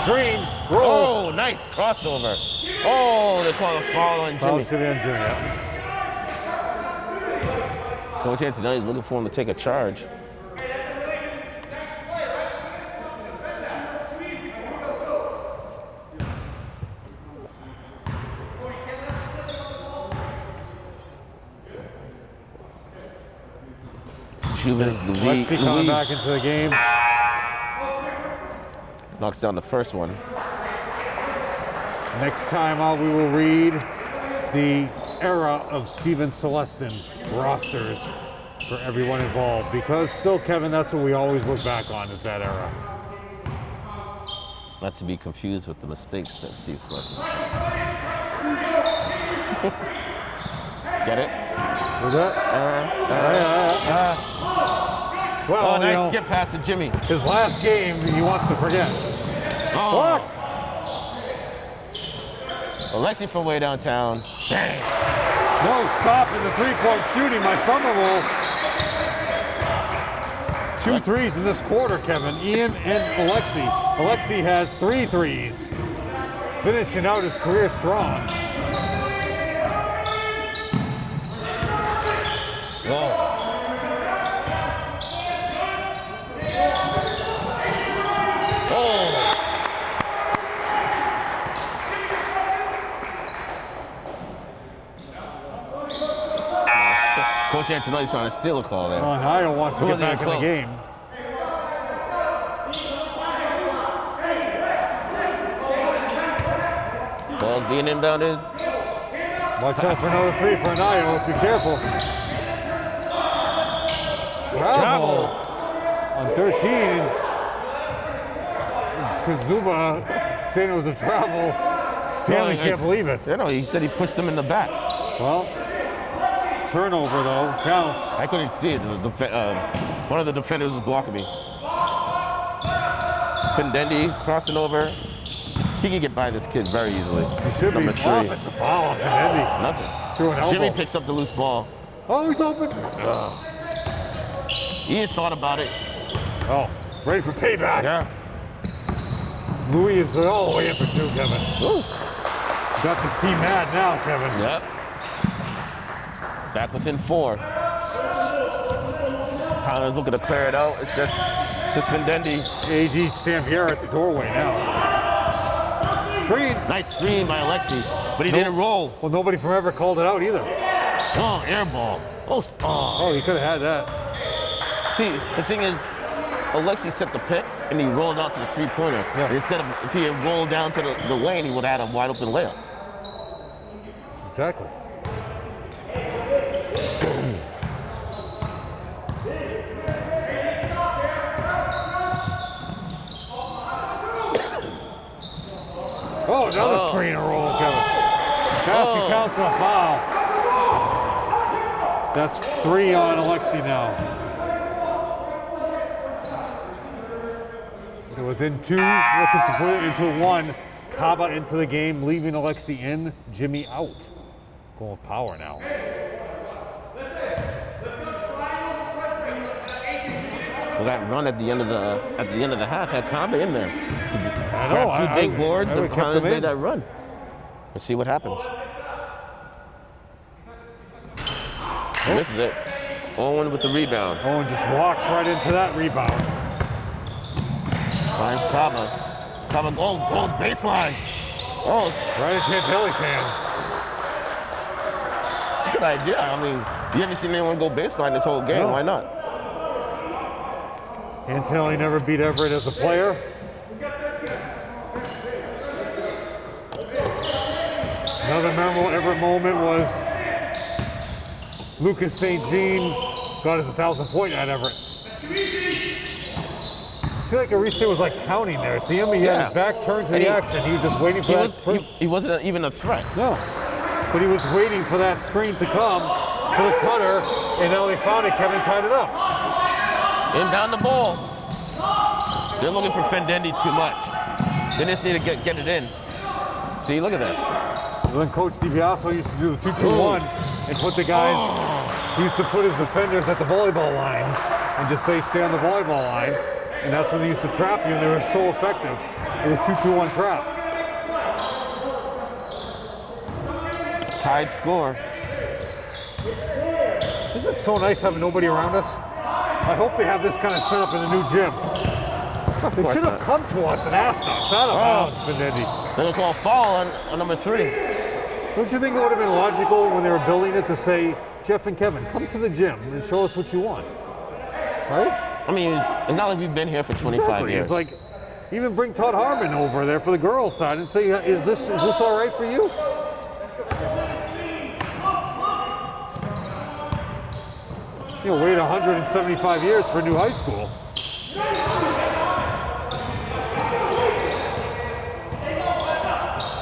Screen. Roll. Oh, nice crossover. Oh, they call a foul on Foul Jimmy. should be on Jimmy, yeah. Coach Antonelli's looking for him to take a charge. Juven's Lexi coming back into the game. knocks down the first one. Next time out, we will read the era of Steven Celestin rosters for everyone involved, because still, Kevin, that's what we always look back on, is that era. Not to be confused with the mistakes that Steve Celestin. Get it? Was that? Well, Oh, you nice know, skip pass to Jimmy. his last game, he wants to forget. Oh. Blocked. Alexi from way downtown. Bang. No stop in the three-point shooting by Somerville. 2 threes in this quarter, Kevin. Ian and Alexi. Alexi has 3 threes, finishing out his career strong. Oh. Oh. Coach Antonelli's trying to steal a call there. Oh, and Io wants to get Wasn't back even in the close. game. Ball's being inbounded. Watch out for another 3 for an Io if you're careful. Travel on 13. Kazuma saying it was a travel. Stanley No, can't believe it. You know, he said he pushed him in the back. Well, turnover though, counts. I couldn't see it. One of the defenders was blocking me. Findendi crossing over. He can get by this kid very easily. He should be. Number 3. Offensive foul on Finnendi. Nothing. Through an elbow. Jimmy picks up the loose ball. Oh, he's open. He had thought about it. Oh, ready for payback. Yeah. Louis is all the way in for 2, Kevin. Ooh. Got this team mad now, Kevin. Yep. Back within 4. Highlanders looking to clear it out. It's just Vendendi. AD Stampier at the doorway now. Screen. Nice screen by Alexi, but he didn't roll. Well, nobody from Everett called it out either. Oh, air ball. Oh, Oh, he could have had that. See, the thing is, Alexi set the pick and he rolled out to the 3-pointer. Yeah. Instead of, if he had rolled down to the lane, he would have had a wide open layup. Exactly. Oh, another screen and roll, Kevin. Basket counts and a foul. That's 3 on Alexi now. They're within 2, looking to put it into 1. Kaba into the game, leaving Alexi in, Jimmy out. Going with power now. Well, that run at the end of the half had Kaba in there. I know. Grabbed 2 big boards and kept Highlanders him made in. that run. Let's see what happens. This is it. Owen with the rebound. Owen just walks right into that rebound. Finds Kaba. Kaba goes baseline. Oh, Right into Chantilly's hands. it's a good idea. I mean, you haven't seen anyone go baseline this whole game. No. Why not? Chantilly never beat Everett as a player. Another memorable Everett moment was Lucas St. Jean got his 1,000-point at Everett. I feel like Arise was like counting there. See him? He had his back turned to And the action. He was just waiting for that. He wasn't even a threat. No. But he was waiting for that screen to come for the cutter, and now they found it. Kevin tied it up. Inbound the ball. They're looking for Vendendi too much. They just need to get it in. See, look at this. Then Coach DiBiaso used to do the 2-2-1 and put the guys, he used to put his defenders at the volleyball lines and just say stay on the volleyball line. And that's when they used to trap you, and they were so effective with a 2-2-1 trap. Tied score. Isn't it so nice having nobody around us? I hope they have this kind of setup in the new gym. They should have come to us and asked us. Out of bounds, Vendendi. They're going to call a foul on number 3. Don't you think it would have been logical when they were building it to say, Jeff and Kevin, come to the gym and show us what you want? Right? I mean, it's not like we've been here for 25 Exactly. years. It's like, even bring Todd Harmon over there for the girls' side and say, is this all right for you? You know, wait 175 years for a new high school.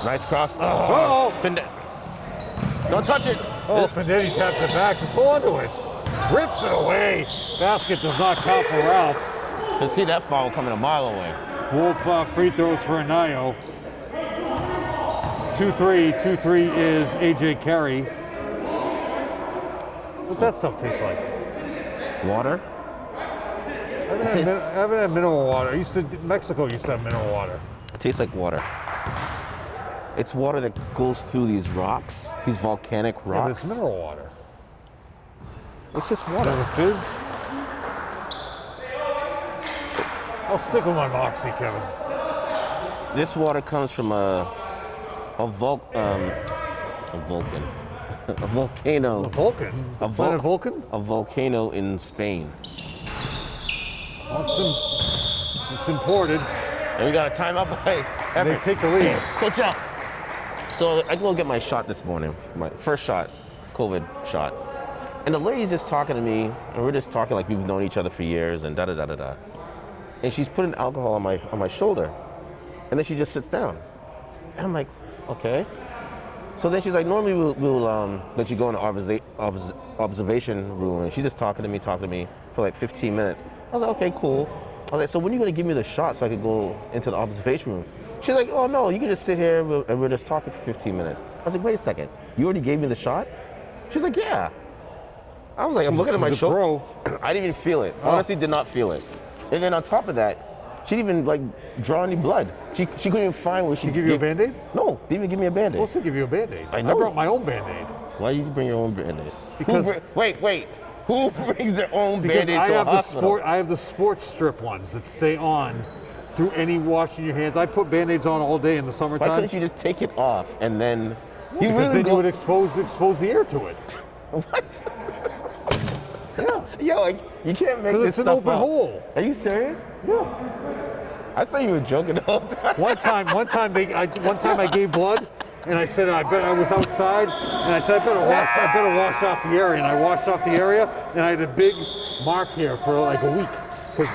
Nice cross. Uh-oh. Don't touch it. Oh, Vendetti taps it back. Just hold on to it. Rips it away. Basket does not count for Ralph. You see that foul coming a mile away. Wolf free throws for Anayo. 2-3. 2-3 is AJ Carey. What's that stuff taste like? Water? I haven't had mineral water. Mexico used to have mineral water. It tastes like water. It's water that goes through these rocks, these volcanic Yeah, but rocks. it's mineral water. It's just Is water. that a fizz? I'll stick with my Moxie, Kevin. This water comes from a volcano. A Vulcan? A Planet Vulcan? A volcano in Spain. Well, it's imported. And we got a timeout by They Everett. take the lead. So Jeff, I go get my shot this morning, my first shot, COVID shot. And the lady's just talking to me, and we're just talking like we've known each other for years and da-da-da-da-da. And she's putting alcohol on my shoulder. And then she just sits down. And I'm like, okay. So then she's like, normally we'll let you go in the observation room. And she's just talking to me for like 15 minutes. I was like, okay, cool. I was like, so when are you gonna give me the shot so I could go into the observation room? She's like, oh no, you can just sit here and we're just talking for 15 minutes. I was like, wait a second, you already gave me the shot? She's like, yeah. I was like, I'm looking at my shoulder. I didn't even feel it. Honestly, did not feel it. And then on top of that, She didn't even like draw any blood. She couldn't even find where she Give you a Band-Aid? No, didn't even give me a Band-Aid. I'm supposed to give you a Band-Aid. I know. brought my own Band-Aid. Why did you bring your own Band-Aid? Because wait. Who brings their own because Band-Aid I to a have hospital? I have the sports strip ones that stay on through any washing your hands. I put Band-Aids on all day in the Why summertime. couldn't you just take it off and then Because then you would expose the air to it. What? Yeah. Yo, like, you can't make this It's an stuff open up. hole. Are you serious? Yeah. I thought you were joking the whole time. One time I gave blood, and I said I was outside, and I said I better wash off the area, and I washed off the area, and I had a big mark here for like a week because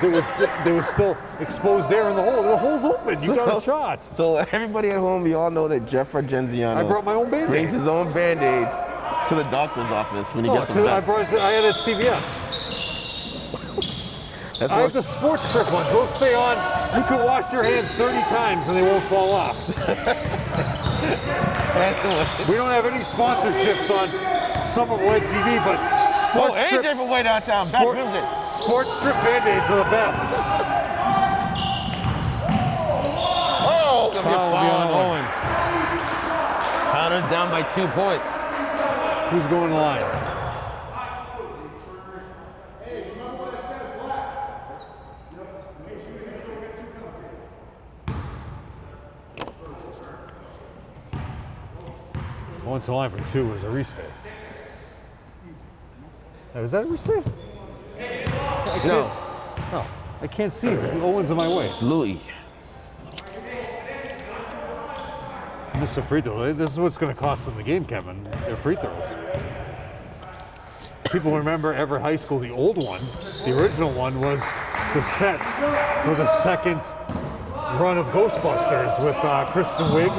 there was still exposed air in the hole. The hole's open. You got a shot. So everybody at home, we all know that Jeff Argenziano I brought my own Band-Aid. brings his own Band-Aids to the doctor's office when he No, gets them back. I had it at CVS. That's I have the sports strip ones. Those stay on. You can wash your hands 30 times and they won't fall off. We don't have any sponsorships on Somerville TV, but sports strip, AJ from way downtown. Back music. sports strip Band-Aids are the best. Oh, gonna be a Foul will be foul on on Owen. Highlanders down by 2 points. Who's going to the line? Going to the line for 2 is a restate. Now, is that a restate? No, No, I can't see. The Owen's in my way. it's Louis. Mr. Free throw. This is what's going to cost them the game, Kevin. Their free throws. People remember Everett High School, the old one. The original one was the set for the second run of Ghostbusters with Kristen Wiig.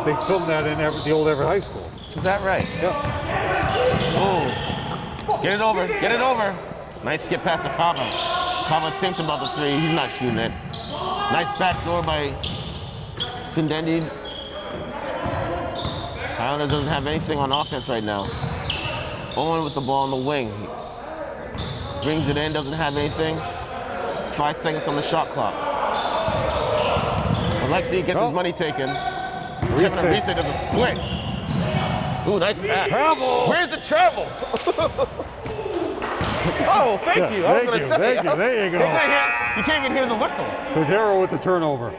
They filmed that in the old Everett High School. Is that right? Yep. Oh, get it over. Nice skip past the Kava. Kava thinks about the three. He's not shooting it. Nice back door by Findendi. Highlanders doesn't have anything on offense right now. Owen with the ball on the wing. Brings it in, doesn't have anything. 5 seconds on the shot clock. Alexi gets his money taken. Kevin Arise does a split. Ooh, nice pass. Travel. Where's the travel? Oh, thank you. I was going to say. Thank you. There you go. You can't even hear the whistle. Cordero with the turnover.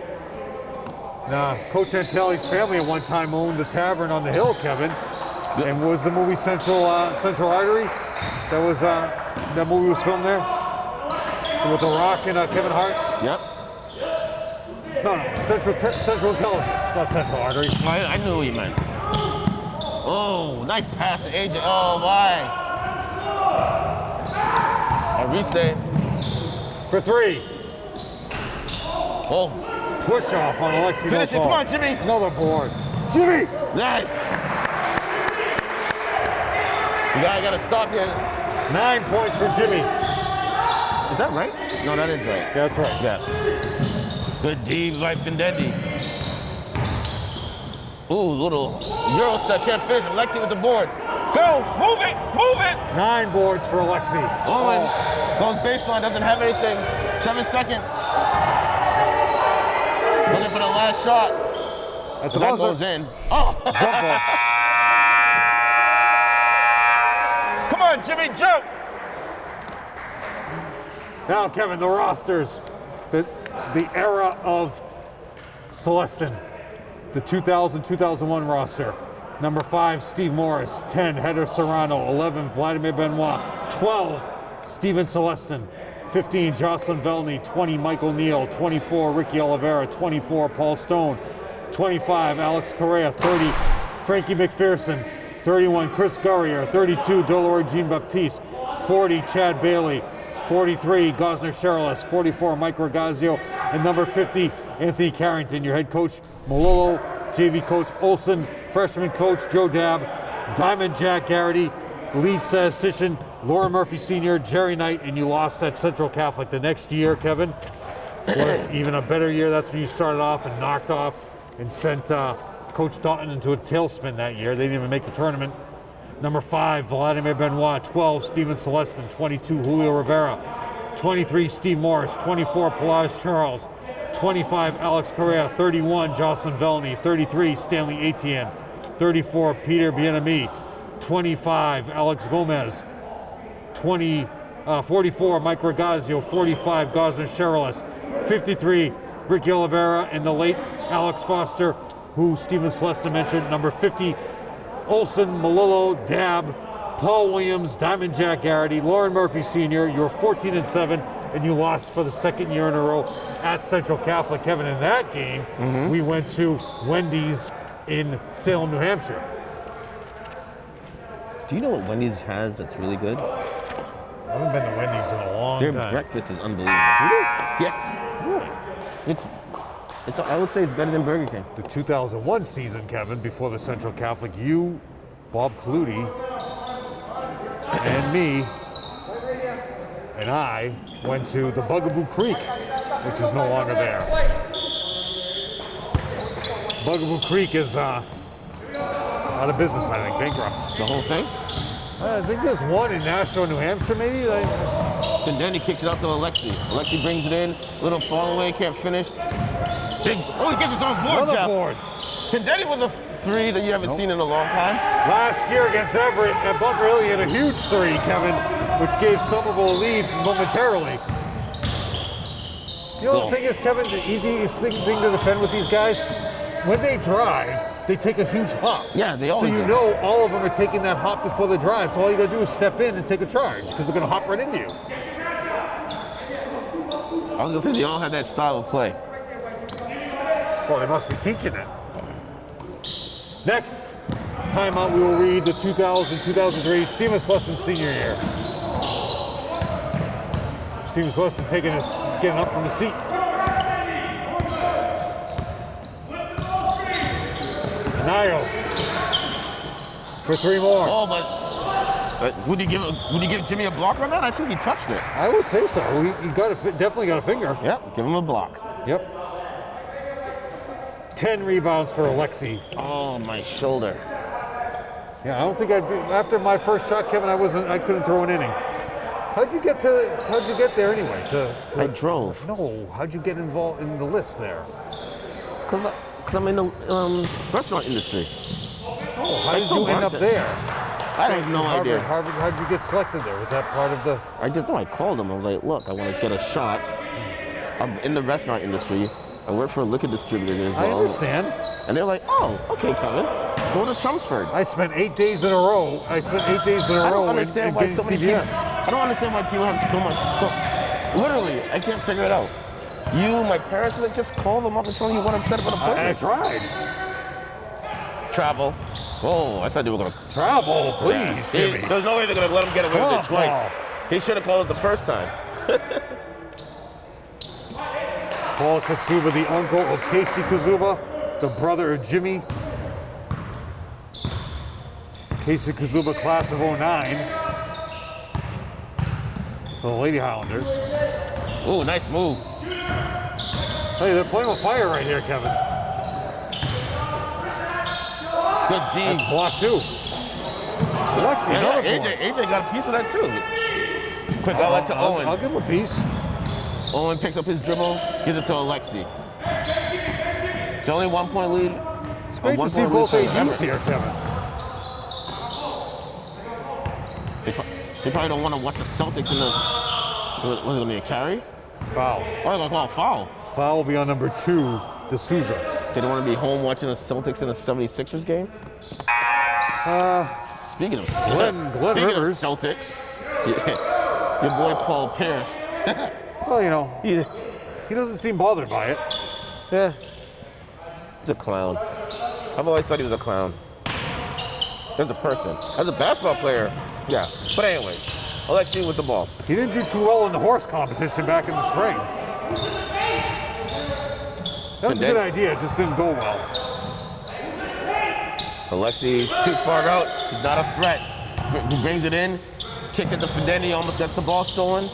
Now, Coach Antelli's family at one time owned the tavern on the hill, Kevin. And was the movie Central Artery? That movie was filmed there? With The Rock and Kevin Hart? Yep. No, Central Intelligence, not Central Artery. I knew what you meant. Oh, nice pass to AJ. Oh, my. Arise. For 3. Oh, Push off on Alexi. finish it. No Come call. on, Jimmy. Another board. Jimmy! Nice. You got to stop here. 9 points for Jimmy. Is that right? No, that is right. That's right. Yeah. Good D by Findendi. Ooh, little Euro step, can't finish. Alexi with the board. Go, move it. 9 boards for Alexi. Owen goes baseline, doesn't have anything. 7 seconds. Looking for the last shot. At the That buzzer. goes in. Oh, Jump ball. come on, Jimmy, jump. Now, Kevin, the rosters. The era of Celestin. The 2000-2001 roster. Number 5, Steve Morris. 10, Heather Serrano. 11, Vladimir Benoit. 12, Steven Celestin. 15, Jocelyn Velney. 20, Michael Neal. 24, Ricky Oliveira. 24, Paul Stone. 25, Alex Correa. 30, Frankie McPherson. 31, Chris Gurrier. 32, Dolores Jean-Baptiste. 40, Chad Bailey. 43, Gosner Sherrillis. 44, Mike Ragazio. And number 50, Anthony Carrington. Your head coach, Malolo. JV coach, Olson. Freshman coach, Joe Dabb. Diamond Jack Garrity. Lead statistician, Laura Murphy Sr., Jerry Knight. And you lost at Central Catholic. The next year, Kevin, was even a better year. That's when you started off and knocked off and sent Coach Doughton into a tailspin that year. They didn't even make the tournament. Number 5, Vladimir Benoit. 12, Steven Celestin. 22, Julio Rivera. 23, Steve Morris. 24, Polaris Charles. 25, Alex Correa. 31, Jocelyn Velney. 33, Stanley Etienne. 34, Peter Bienami. 25, Alex Gomez. 44, Mike Regazio. 45, Gosner Cherelis. 53, Ricky Oliveira, and the late Alex Foster, who Stephen Celesta mentioned. Number 50, Olson, Malillo, Dab, Paul Williams, Diamond Jack Garrity, Lauren Murphy Sr. You're 14-7, and you lost for the second year in a row at Central Catholic. Kevin, in that game, we went to Wendy's in Salem, New Hampshire. Do you know what Wendy's has that's really good? I haven't been to Wendy's in a long time. Their breakfast is unbelievable. Yes. Really? It's. I would say it's better than Burger King. The 2001 season, Kevin, before the Central Catholic, you, Bob Clutie, and me, and I went to the Bugaboo Creek, which is no longer there. Bugaboo Creek is out of business, I think, bankrupt. The whole thing? I think there's one in Nashua, New Hampshire, maybe? And then he kicks it out to Alexi. Alexi brings it in, little fall away, can't finish. Big, he gets his own board, Another Jeff. board. Tendetti was a three that you haven't seen in a long time. Last year against Everett at Bunker Hill, he had a huge three, Kevin, which gave Somerville a lead momentarily. You know the thing is, Kevin, the easiest thing to defend with these guys, when they drive, they take a huge hop. Yeah, they So always you do. know all of them are taking that hop before the drive. So all you gotta do is step in and take a charge because they're gonna hop right into you. I was gonna say they all have that style of play. Well, they must be teaching it. Next timeout, we will read the 2000-2003 Stephen Slesson senior year. Stephen Slesson getting up from his seat. Nayo for three more. Oh, but would he give Jimmy a block on that? I think he touched it. I would say so. He definitely got a finger. Yep, give him a block. Yep. 10 rebounds for Alexi. Oh, my shoulder. Yeah, I don't think I'd be after my first shot, Kevin. I couldn't throw an inning. How'd you get there anyway? I drove. No, how'd you get involved in the list there? Because I'm in the restaurant industry. Oh, how did you end up there? I have no idea. Harvard, how'd you get selected there? Was that part of the? I just know I called him. I was like, look, I want to get a shot. I'm in the restaurant industry. I work for a liquor distributor as well. I understand. And they're like, oh, okay, Kevin, go to Chelmsford. I spent 8 days in a row. I don't understand why so many people. CBS. I don't understand why people have so much. Literally, I can't figure it out. You, my parents, like, just call them up and tell you what I'm set up an appointment. I tried. Travel. Oh, I thought they were gonna travel, please, Jimmy. There's no way they're gonna let him get away with it twice. He should have called it the first time. Paul Katsuba, the uncle of Casey Kazuba, the brother of Jimmy. Casey Kazuba, class of 09. For the Lady Highlanders. Ooh, nice move. Hey, they're playing with fire right here, Kevin. Good G. That's block two. Alexi, another board. AJ got a piece of that too. Quick outlet to Owen. I'll give him a piece. Owen picks up his dribble, gives it to Alexi. It's only 1 point lead. It's great to see both ADs here, Kevin. They probably don't want to watch the Celtics in the. Was it going to be a carry? Foul. Oh, they're going to call a foul. Foul will be on number 2, D'Souza. So they want to be home watching the Celtics in the 76ers game? Speaking of Rivers. Celtics, your boy Paul Pierce. Well, you know, he doesn't seem bothered by it. Yeah. He's a clown. I've always thought he was a clown. As a person. As a basketball player, yeah. But anyways, Alexi with the ball. He didn't do too well in the horse competition back in the spring. That was a good idea, it just didn't go well. Alexi's too far out. He's not a threat. He brings it in, kicks it to Fideni, almost gets the ball stolen.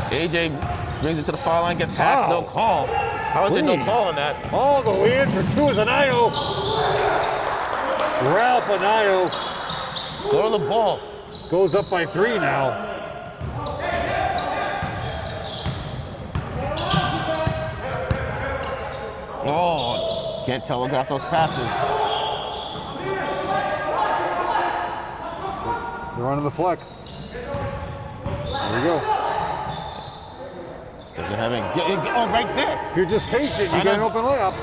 AJ brings it to the foul line, gets hacked, no call. How is there no call on that? All the way in for 2 is Anayo. Ralph Anayo. Go to the ball. Goes up by 3 now. Can't telegraph those passes. They're running the flex. There we go. Doesn't have it. Oh, right there. If you're just patient, you get an open layup.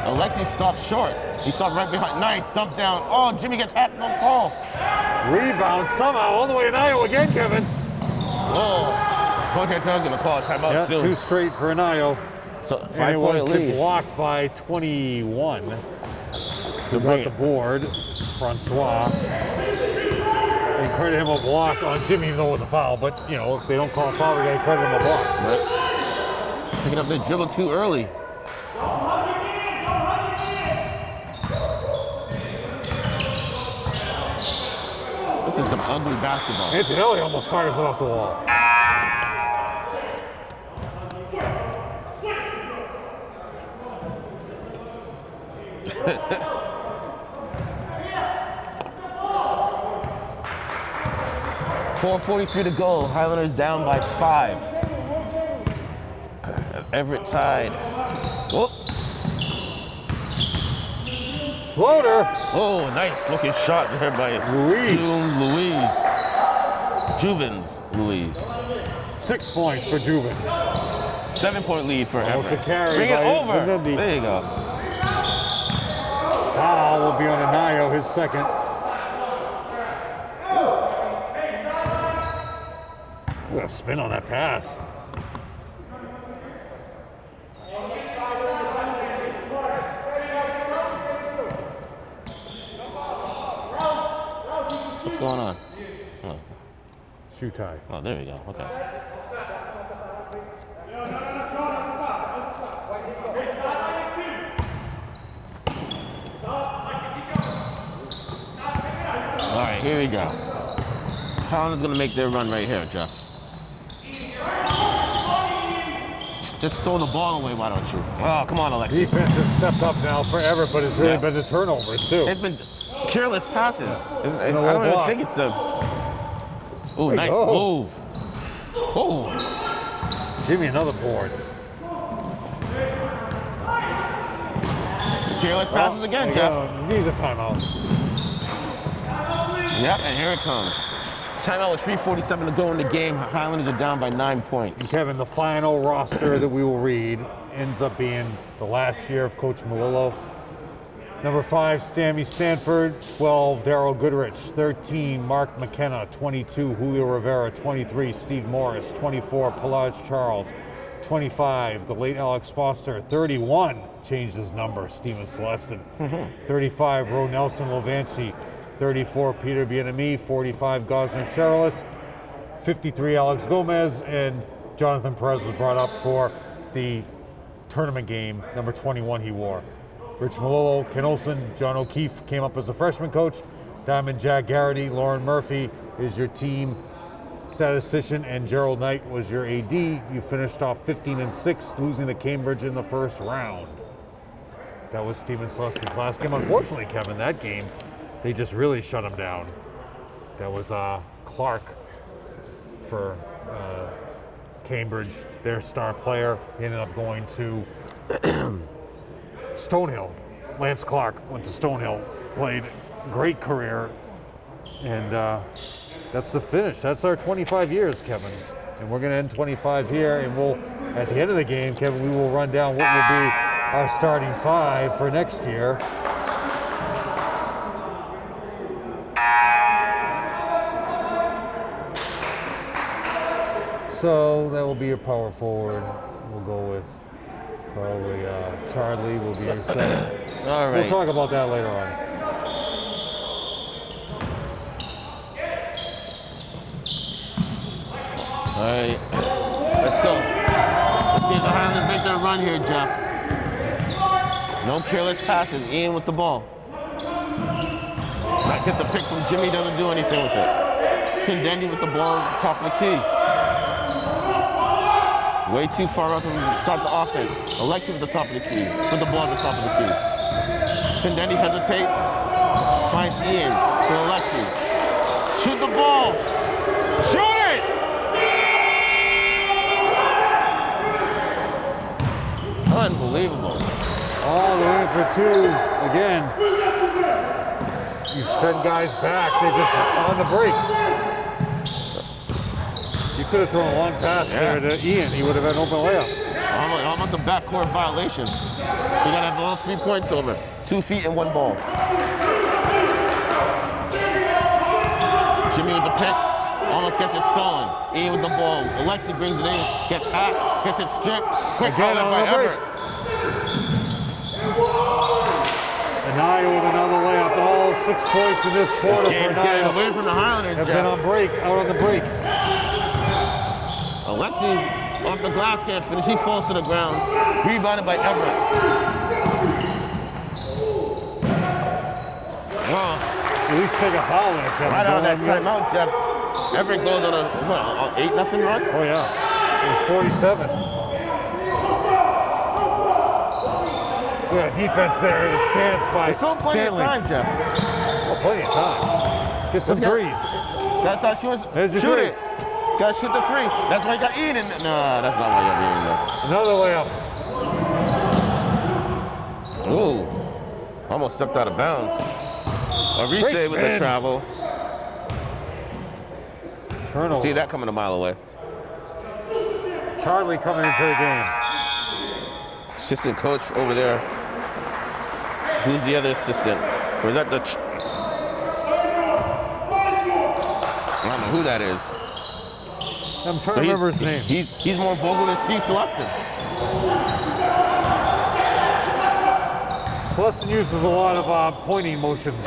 Alexi stopped short. He stopped right behind. Nice dump down. Oh, Jimmy gets hacked. No call. Rebound somehow all the way to Io again, Kevin. Oh, Coach Antonio's going to call a timeout Yeah, soon. 2 straight for an Io. So And it was 5-point lead. blocked by 21. Who got the board, Francois. And credit him a block on Jimmy, even though it was a foul. But, you know, if they don't call a foul, we got to credit him a block. Right. Picking up the dribble too early. This is some ugly basketball. Antonelli almost fires it off the wall. 4:43 to go. Highlanders down by 5. Everett tied. Oh. Floater. Oh, nice looking shot there by Juvens Louise. 6 points for Juvens. 7-point lead for Almost Everett. a carry Bring it by over. Benendi. There you go. Foul will be on Anayo, his second. Look at a spin on that pass. What's going on? Oh, Shoe tie. oh there we go. Okay. All right, here we go. Highlanders gonna make their run right here, Jeff. Just throw the ball away, why don't you? Oh, come on, Alexi. Defense has stepped up now for Everett, but it's really been the turnovers, too. It's been careless passes. I low don't even block. think it's the. Oh, nice go. move. Oh, Jimmy, another board. careless passes again, There you Jeff. go. Needs a timeout. Yep, and here it comes. Timeout with 3:47 to go in the game. Highlanders are down by 9 points. Kevin, the final roster that we will read ends up being the last year of Coach Malillo. Number 5, Stammy Stanford. 12, Darryl Goodrich. 13, Mark McKenna. 22, Julio Rivera. 23, Steve Morris. 24, Pelage Charles. 25, the late Alex Foster. 31, changed his number, Steven Celestin. 35, Ro Nelson Lovanci. 34, Peter Bienami. 45, Gosner Cherelis. 53, Alex Gomez. And Jonathan Perez was brought up for the tournament game, number 21 he wore. Rich Malillo, Ken Olsen, John O'Keefe came up as a freshman coach. Diamond Jack Garrity, Lauren Murphy is your team statistician, and Gerald Knight was your AD. You finished off 15-6, losing to Cambridge in the first round. That was Steven Celestin's last game. Unfortunately, Kevin, that game, they just really shut him down. That was Clark for Cambridge, their star player. He ended up going to Stonehill. Lance Clark went to Stonehill, played great career, and that's the finish. That's our 25 years, Kevin. And we're going to end 25 here, and we'll, at the end of the game, Kevin, we will run down what will be our starting 5 for next year. So that will be your power forward. We'll go with probably Charlie will be your center. All right. We'll talk about that later on. All right, let's go. Let's see if the Highlanders make their run here, Jeff. No careless passes. Ian with the ball. That gets a pick from Jimmy, doesn't do anything with it. Condendi with the ball at the top of the key. Way too far out to start the offense. Alexi with the top of the key. With the ball at the top of the key. Condendi hesitates. Finds Ian to Alexi. Shoot the ball. Shoot it! Unbelievable. Oh, they're in for two again. You send guys back, they just on the break. You could have thrown a long pass there to Ian. He would have had an open layup. Almost a backcourt violation. You gotta have all 3 points over. 2 feet and 1 ball. Jimmy with the pick, almost gets it stolen. Ian with the ball. Alexi brings it in, gets hacked, gets it stripped. Quick Again outlet on by the break. Everett. Anaya with another layup. All 6 points in this quarter This for game's getting Anaya. away from the Highlanders, Have Jeff. been on break, out on the break. Alexi off the glass, can't finish. He falls to the ground. Rebounded by Everett. Oh, At least take a foul there, Kevin. right out of that Don't let him timeout, Jeff. Everett goes on a, what, 8-0 run? Oh yeah, it was 47. Look at defense there, the stance by There's still plenty Stanley. of time, Jeff. Oh, plenty of time. Get some threes. That's how she was. There's your shoot three. it. Gotta shoot the 3. That's why you got Eden. No, that's not why you got Eden. Another layup. Ooh, almost stepped out of bounds. Arise Great with the spin. travel. Turnover. See that coming a mile away. Charlie coming into the game. Assistant coach over there. Who's the other assistant? Or is that the? I don't know who that is. I'm trying But to remember his name. He's more vocal than Steve Celestin. Celestin uses a lot of pointing motions.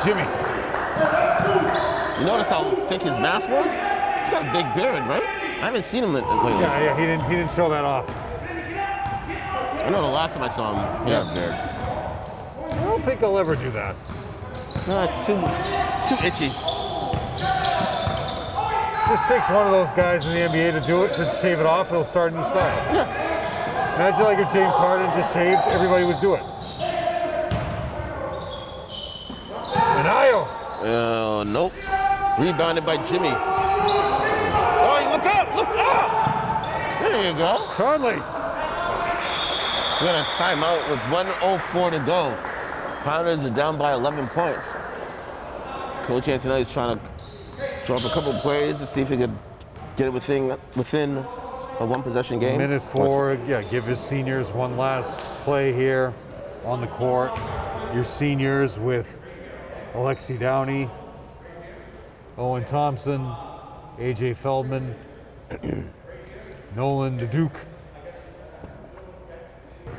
Jimmy. You notice how thick his mask was? He's got a big beard, right? I haven't seen him lately. Yeah, he didn't show that off. I know the last time I saw him, he had a beard. I don't think I'll ever do that. No, it's too itchy. Just takes one of those guys in the NBA to do it, to shave it off, he'll start a new style. Yeah. Imagine like if James Harden just shaved, everybody would do it. Anaya. Nope. Rebounded by Jimmy. Oh, look up! Look up! There you go. Charlie. We got a timeout with 1:04 to go. Highlanders are down by 11 points. Coach Antonelli's trying to draw up a couple plays to see if he could get it within a 1-possession game. Minute 4, yeah, give his seniors one last play here on the court. Your seniors with Alexi Downey, Owen Thompson, AJ Feldman, Nolan the Duke. I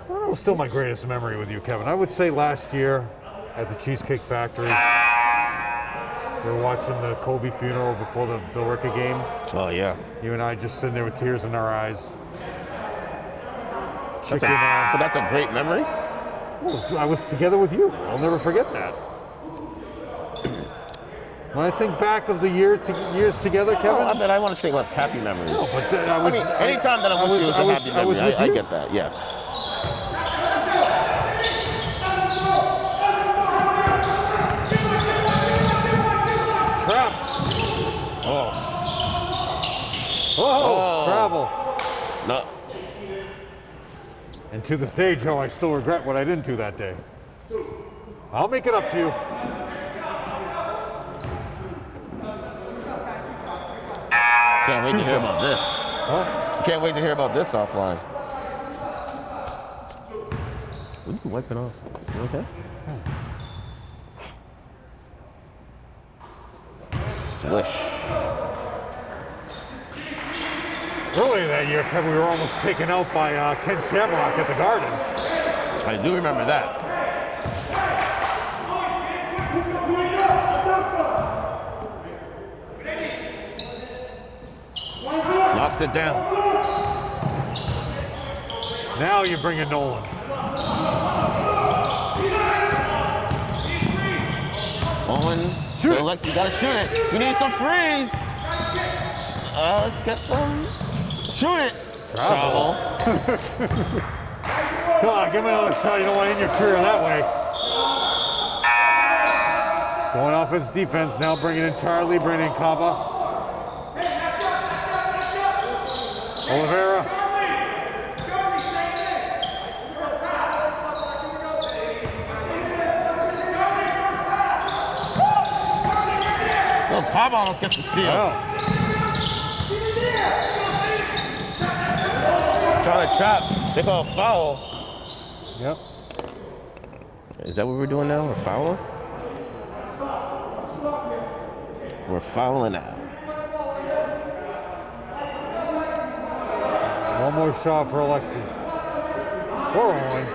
don't know, still my greatest memory with you, Kevin. I would say last year at the Cheesecake Factory, we were watching the Kobe funeral before the Bill Ricka game. Oh, yeah. You and I just sitting there with tears in our eyes. But that's a great memory. I was together with you. I'll never forget that. When I think back of the years together, Kevin. Oh, I bet I want to think of happy memories. No, but anytime that I'm with you is a happy memory. I get that, yes. Trap. Oh, travel. No. And to this day, Joe, I still regret what I didn't do that day. I'll make it up to you. Can't wait to hear about this. Huh? Can't wait to hear about this offline. What are you wiping off? You okay? Swish. Earlier that year, Kevin, we were almost taken out by Ken Shamrock at the Garden. I do remember that. Knocks it down. Now you bring in Nolan. Owen, Shoot it. Alexi, you gotta shoot it. We need some threes. Let's get some. Shoot it. Travel. Come on, give him another shot. You don't want to end your career that way. Going offense defense, now bringing in Charlie, bringing in Kaba. Oliveira. Bob almost gets the steal. Trying to trap. They call a foul. Yep. Is that what we're doing now? We're fouling? We're fouling now. One more shot for Alexi. Or Owen.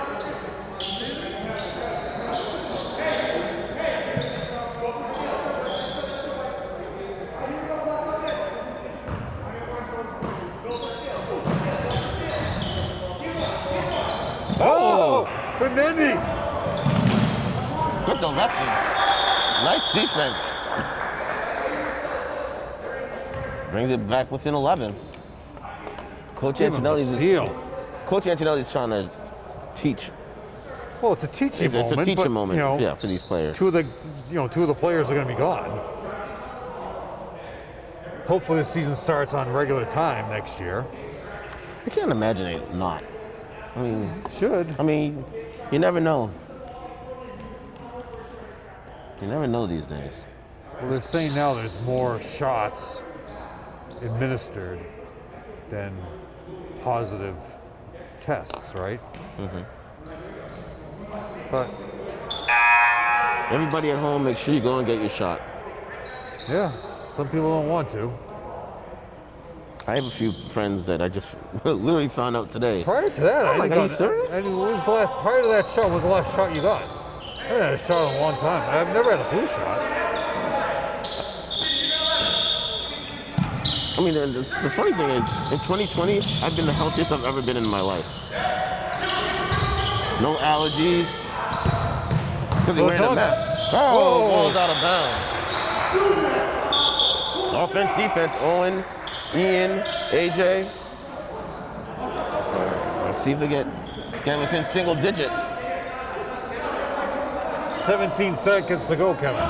Oh! Findendi! With the lefty. Nice defense. Brings it back within 11. Coach Antonelli's trying to teach. Well, it's a teaching moment. It's a teaching but, moment, you know, yeah, for these players. Two of the players are going to be gone. Hopefully, the season starts on regular time next year. I can't imagine it not. I mean, should. I mean, you never know. You never know these days. Well, they're saying now there's more shots administered than positive tests, right? Mm-hmm. But everybody at home, make sure you go and get your shot. Yeah, some people don't want to. I have a few friends that I just literally found out today. Prior to that, are you serious? Prior to that shot, what was the last shot you got? I haven't had a shot in a long time. I've never had a flu shot. I mean, the funny thing is, in 2020, I've been the healthiest I've ever been in my life. No allergies. It's because you're wearing a mask. Oh, ball's out of bounds. Offense, defense, Owen, Ian, AJ. Let's see if they get within single digits. 17 seconds to go, Kevin.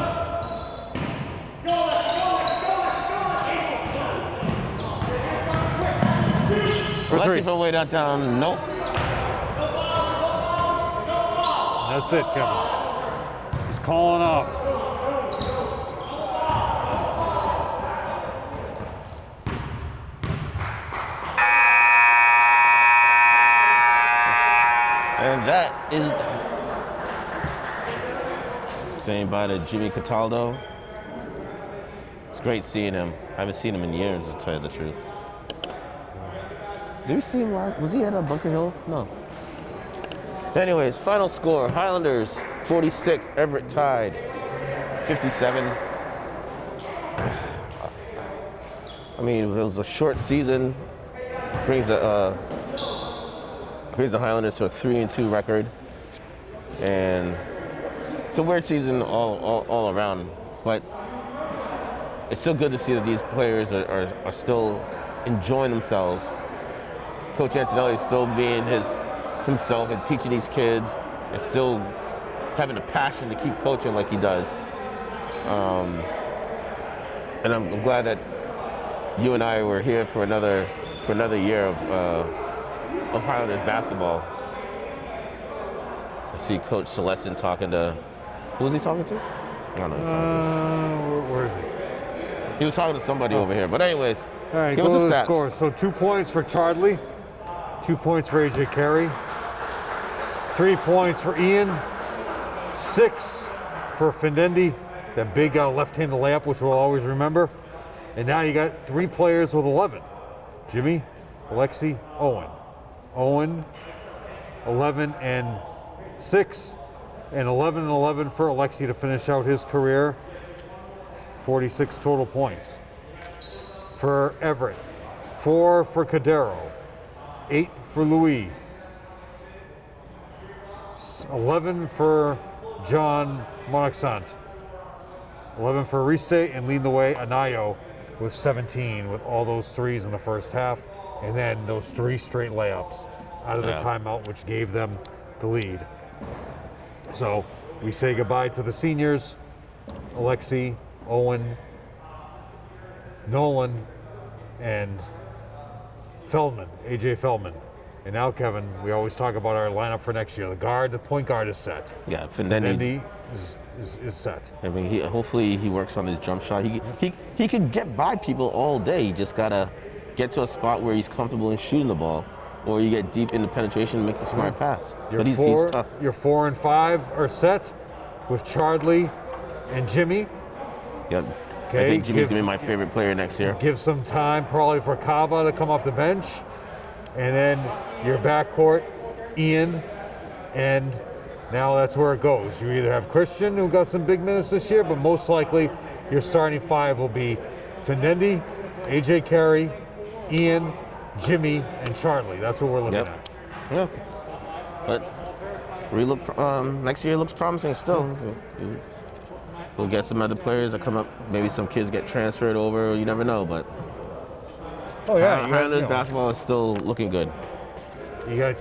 Alexi from way downtown, nope. That's it, Kevin. He's calling off. And that is saying bye to Jimmy Cataldo. It's great seeing him. I haven't seen him in years, to tell you the truth. Did we see him last? Was he at Bunker Hill? No. Anyways, final score: Highlanders 46, Everett tied 57. I mean, it was a short season. Brings the Highlanders to a 3-2 record, and it's a weird season all around. But it's still good to see that these players are still enjoying themselves. Coach Antonelli is still being himself and teaching these kids, and still having a passion to keep coaching like he does. And I'm glad that you and I were here for another year of Highlanders basketball. I see Coach Celestin talking to, who was he talking to? I don't know. Where is he? He was talking to somebody over here. But anyways, all right, give us the stats. Score. So 2 points for Chardley, 2 points for AJ Carey, 3 points for Ian, 6 for Findendi, that big left-handed layup, which we'll always remember. And now you got 3 players with 11. Jimmy, Alexi, Owen. Owen, 11 and 6, and 11 and 11 for Alexi to finish out his career. 46 total points. For Everett, 4 for Cadero, 8 for Louis, 11 for John Monaxant, 11 for Riste, and leading the way, Anayo with 17 with all those threes in the first half, and then those 3 straight layups out of the timeout, which gave them the lead. So we say goodbye to the seniors, Alexi, Owen, Nolan, and Feldman, AJ Feldman. And now, Kevin, we always talk about our lineup for next year. The point guard is set. Yeah, Findendi is set. I mean, hopefully he works on his jump shot. He could get by people all day. He just gotta get to a spot where he's comfortable in shooting the ball, or you get deep into penetration and make the smart pass. But he's tough. Your 4 and 5 are set with Chardley and Jimmy. Yep. Okay, I think Jimmy's gonna be my favorite player next year. Give some time probably for Kaba to come off the bench. And then your backcourt, Ian, and now that's where it goes. You either have Christian, who got some big minutes this year, but most likely your starting 5 will be Findendi, AJ Carey, Ian, Jimmy, and Charlie. That's what we're looking at. Yeah. But we look next year looks promising still. We'll get some other players that come up. Maybe some kids get transferred over. You never know, but Highlanders basketball is still looking good. You got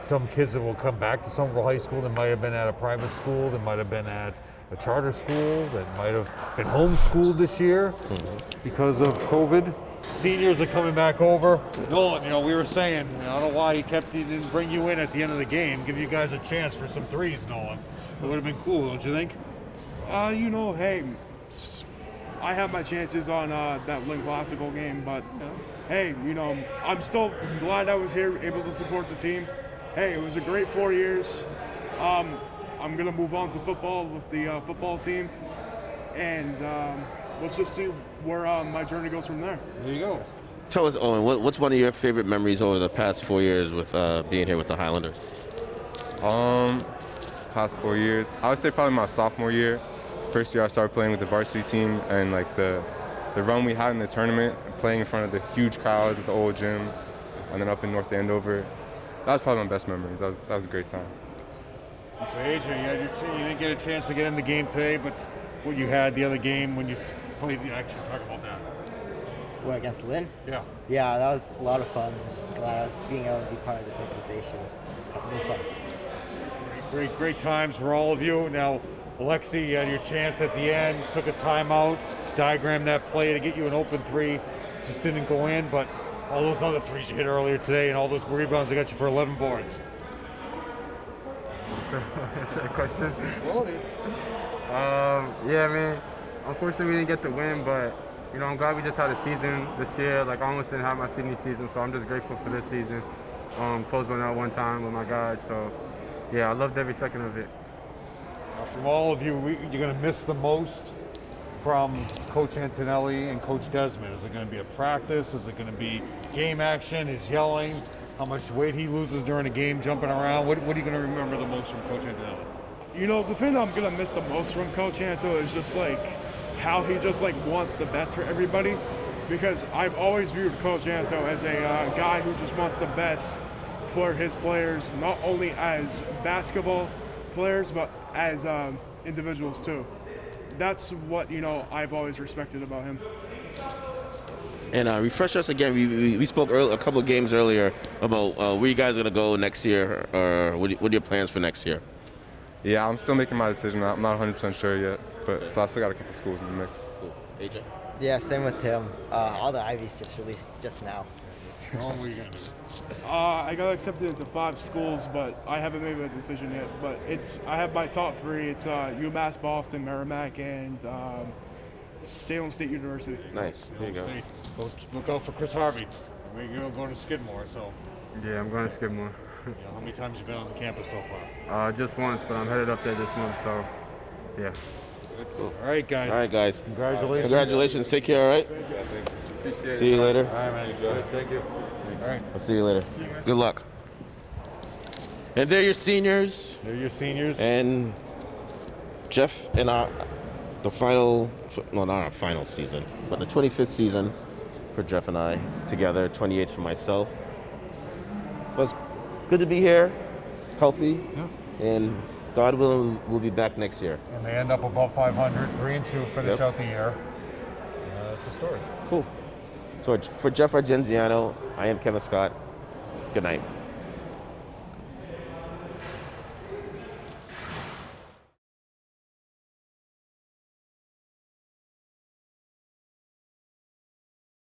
some kids that will come back to Somerville High School that might have been at a private school, that might have been at a charter school, that might have been homeschooled this year because of COVID. Seniors are coming back over. Nolan, we were saying, I don't know why he didn't bring you in at the end of the game, give you guys a chance for some threes, Nolan. It would have been cool, don't you think? Hey, I have my chances on that Lynn Classical game, but hey, I'm still glad I was here, able to support the team. Hey, it was a great 4 years. I'm gonna move on to football with the football team, and let's just see where my journey goes from there. There you go. Tell us, Owen, what's one of your favorite memories over the past 4 years with being here with the Highlanders? Past 4 years, I would say probably my sophomore year. First year I started playing with the varsity team, and like the run we had in the tournament, playing in front of the huge crowds at the old gym, and then up in North Andover. That was probably my best memories. That was a great time. So AJ, you didn't get a chance to get in the game today, but what you had the other game when you played the action, talk about that. What, against Lynn? Yeah. Yeah, that was a lot of fun. I'm just glad I was being able to be part of this organization. It's been fun. Great times for all of you. Now, Alexi, you had your chance at the end, took a timeout, diagrammed that play to get you an open 3. Just didn't go in, but all those other 3s you hit earlier today and all those rebounds, they got you for 11 boards. Is that a question? Unfortunately we didn't get the win, but I'm glad we just had a season this year. Like, I almost didn't have my senior season, so I'm just grateful for this season. Closed one out one time with my guys, so yeah, I loved every second of it. From all of you, you're going to miss the most from Coach Antonelli and Coach Desmond. Is it going to be a practice? Is it going to be game action? His yelling? How much weight he loses during a game, jumping around? What are you going to remember the most from Coach Antonelli? The thing I'm going to miss the most from Coach Anto is just how he just wants the best for everybody, because I've always viewed Coach Anto as a guy who just wants the best for his players, not only as basketball players, but as individuals too. That's what I've always respected about him. And refresh us again. We spoke a couple of games earlier about where you guys are gonna go next year, or what are your plans for next year? Yeah, I'm still making my decision. I'm not 100% sure yet, but so I still got a couple schools in the mix. Cool. AJ? Yeah, same with him. All the Ivies just released just now. What are you going to do? I got accepted into 5 schools, but I haven't made my decision yet. But I have my top 3. It's UMass Boston, Merrimack, and Salem State University. Nice. There you go. Look out for Chris Harvey. We're going to Skidmore, so. Yeah, I'm going to Skidmore. How many times have you been on the campus so far? Just once, but I'm headed up there this month, so yeah. Cool. All right, guys. Congratulations. Take care, all right? See you later. All right, man. Good. Thank you. All right. I'll see you later. Good luck. And they're your seniors. And Jeff and the final, well, not our final season, but the 25th season for Jeff and I together, 28th for myself. It was good to be here, healthy, and God willing, we'll be back next year. And they end up above 500, 3-2, finish out the year. That's the story. Cool. So for Jeff Argenziano, I am Kevin Scott. Good night.